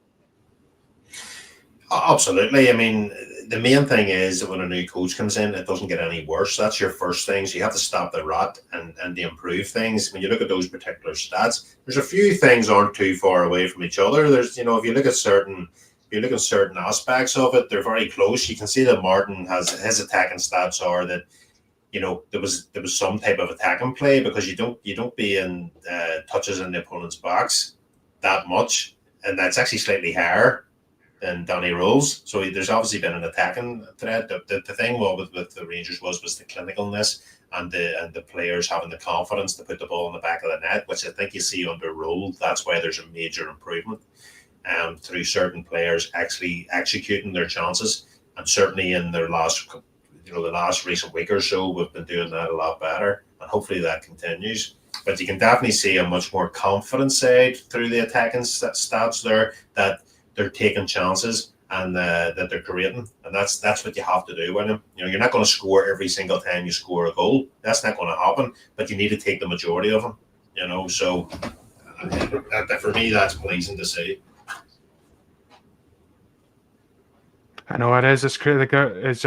Absolutely. I mean, the main thing is that when a new coach comes in, it doesn't get any worse. That's your first thing. So you have to stop the rot and improve things. When you look at those particular stats, there's a few things aren't too far away from each other. There's, if you look at certain aspects of it, they're very close. You can see that Martin has his attacking stats are that, there was some type of attacking play because you don't be in touches in the opponent's box that much, and that's actually slightly higher than Danny Rose. So there's obviously been an attacking threat. The thing with the Rangers was the clinicalness and the players having the confidence to put the ball in the back of the net, which I think you see under Roll. That's why there's a major improvement through certain players actually executing their chances, and certainly in their the last recent week or so, we've been doing that a lot better, and hopefully that continues. But you can definitely see a much more confident side through the attacking stats there, that they're taking chances and that they're creating, and that's what you have to do with them. You're not going to score every single time you score a goal. That's not going to happen, but you need to take the majority of them. So for me, that's pleasing to see. I know it is. It's critical. It's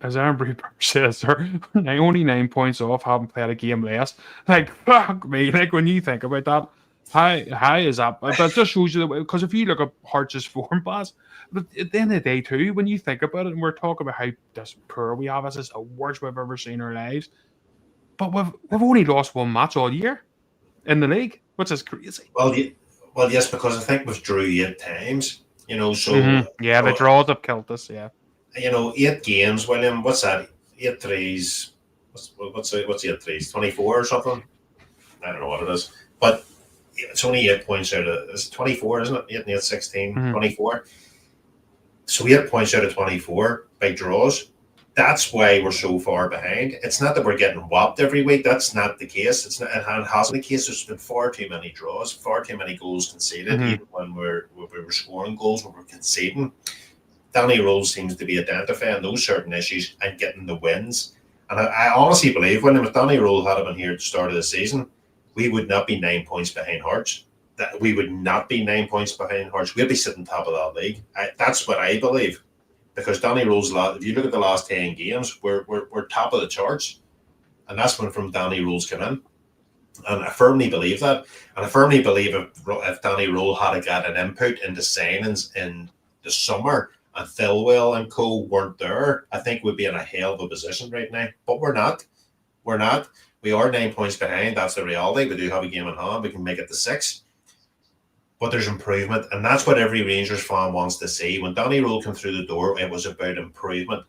as Aaron Brewer says, they're only 9 points off, haven't played a game less. Like, fuck me. Like, when you think about that, how is that? But it just shows you, because if you look at Hearts' form, Baz, but at the end of the day, too, when you think about it, and we're talking about how poor we are, this is the worst we've ever seen in our lives. But we've only lost one match all year in the league, which is crazy. Well, yes, because I think we've drew 8 times. Yeah, the draws have killed us. Yeah. 8 games, William. What's that? 8 threes. What's 8 threes? 24 or something? I don't know what it is. But it's only 8 points out of it's 24, isn't it? 8 and 8, 16, 24. So 8 points out of 24 by draws. That's why we're so far behind. It's not that we're getting whopped every week. That's not the case. It hasn't been the case. There's been far too many draws, far too many goals conceded. Even when we were scoring goals, when we're conceding. Danny Rose seems to be identifying those certain issues and getting the wins. And I honestly believe, if Danny Rose had been here at the start of the season, we would not be 9 points behind Hearts. That we would not be 9 points behind Hearts. We'd be sitting top of that league. That's what I believe. Because Danny Rose, if you look at the last 10 games, we're top of the charts. And that's when from Danny Rose came in. And I firmly believe that. And I firmly believe if Danny Rose had got an input into signings in the summer, and Thilwell and co weren't there, I think we'd be in a hell of a position right now. But we're not. We're not. We are 9 points behind. That's the reality. We do have a game in hand. We can make it to 6. But there's improvement. And that's what every Rangers fan wants to see. When Danny Rose came through the door, it was about improvement.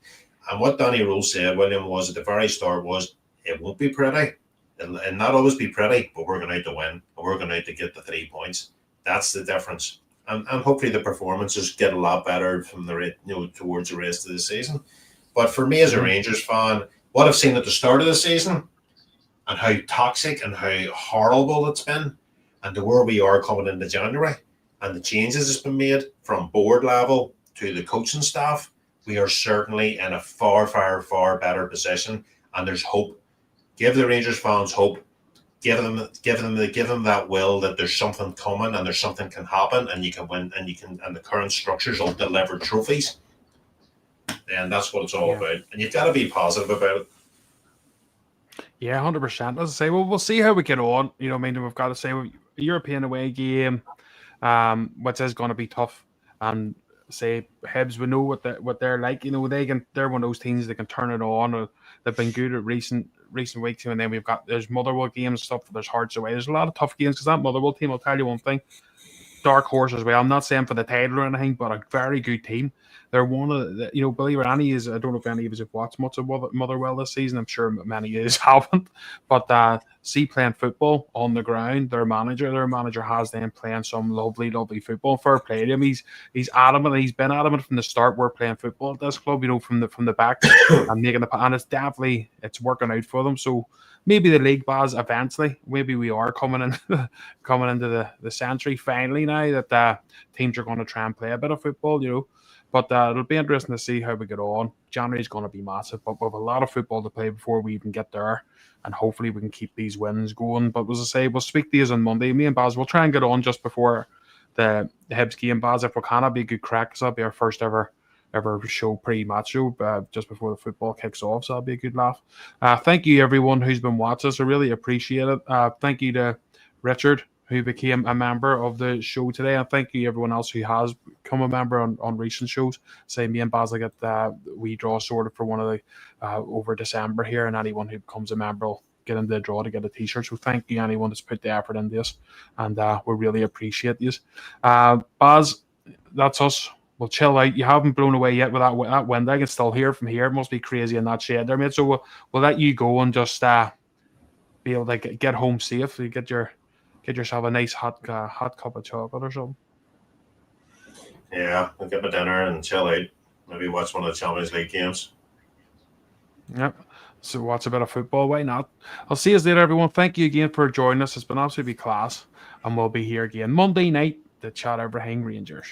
And what Danny Rose said, William, was at the very start was, it won't be pretty. It'll not always be pretty, but we're going out to win. And we're going out to get the 3 points. That's the difference. And hopefully the performances get a lot better from towards the rest of the season. But for me as a Rangers fan, what I've seen at the start of the season and how toxic and how horrible it's been, and to where we are coming into January, and the changes that's been made from board level to the coaching staff, we are certainly in a far, far, far better position, and there's hope. Give the Rangers fans hope. Give them that will that there's something coming and there's something can happen and you can win and the current structures will deliver trophies. And that's what it's all about. And you've got to be positive about it. Yeah, 100%. As I say, well, we'll see how we get on. You know, I mean, we've got to say, a European away game, which is going to be tough. And say Hibs, we know what they're like. You know, they're one of those teams that can turn it on. Or they've been good at recent weeks, and then there's Motherwell games, stuff. There's Hearts away. There's a lot of tough games because that Motherwell team, I'll tell you one thing, dark horse as well. I'm not saying for the title or anything, but a very good team. They're one of the, believe it or not, I don't know if any of us have watched much of Motherwell this season. I'm sure many of us haven't. But see playing football on the ground, their manager has them playing some lovely, lovely football. Fair play to him. He's adamant. He's been adamant from the start. We're playing football at this club, from the back and making and it's working out for them. So maybe the league, Baz, eventually, maybe we are coming into the century finally now that teams are going to try and play a bit of football, But it'll be interesting to see how we get on. January is going to be massive, but we have a lot of football to play before we even get there, and hopefully we can keep these wins going. But as I say, we'll speak to you on Monday. Me and Baz will try and get on just before the Hibs game, Baz. If we can, it'll be a good crack, because that'll be our first ever show, pre-match show, just before the football kicks off, so that'll be a good laugh. Thank you, everyone who's been watching us. I really appreciate it. Thank you to Richard, who became a member of the show today, and thank you everyone else who has become a member on recent shows. Say me and Baz will get the wee draw sorted for one of the over December here, and anyone who becomes a member will get into the draw to get a t-shirt. So thank you anyone that's put the effort into this, and we really appreciate this. Baz, that's us. We'll chill out. You haven't blown away yet with that wind. I can still hear from here. It must be crazy in that shed there, mate. So we'll let you go and just be able to get home safe. You get yourself a nice hot cup of chocolate or something. Yeah, I'll get my dinner and chill out. Maybe watch one of the Champions League games. Yep. So watch a bit of football. Why not? I'll see you later, everyone. Thank you again for joining us. It's been absolutely class. And we'll be here again Monday night to chat everything Rangers.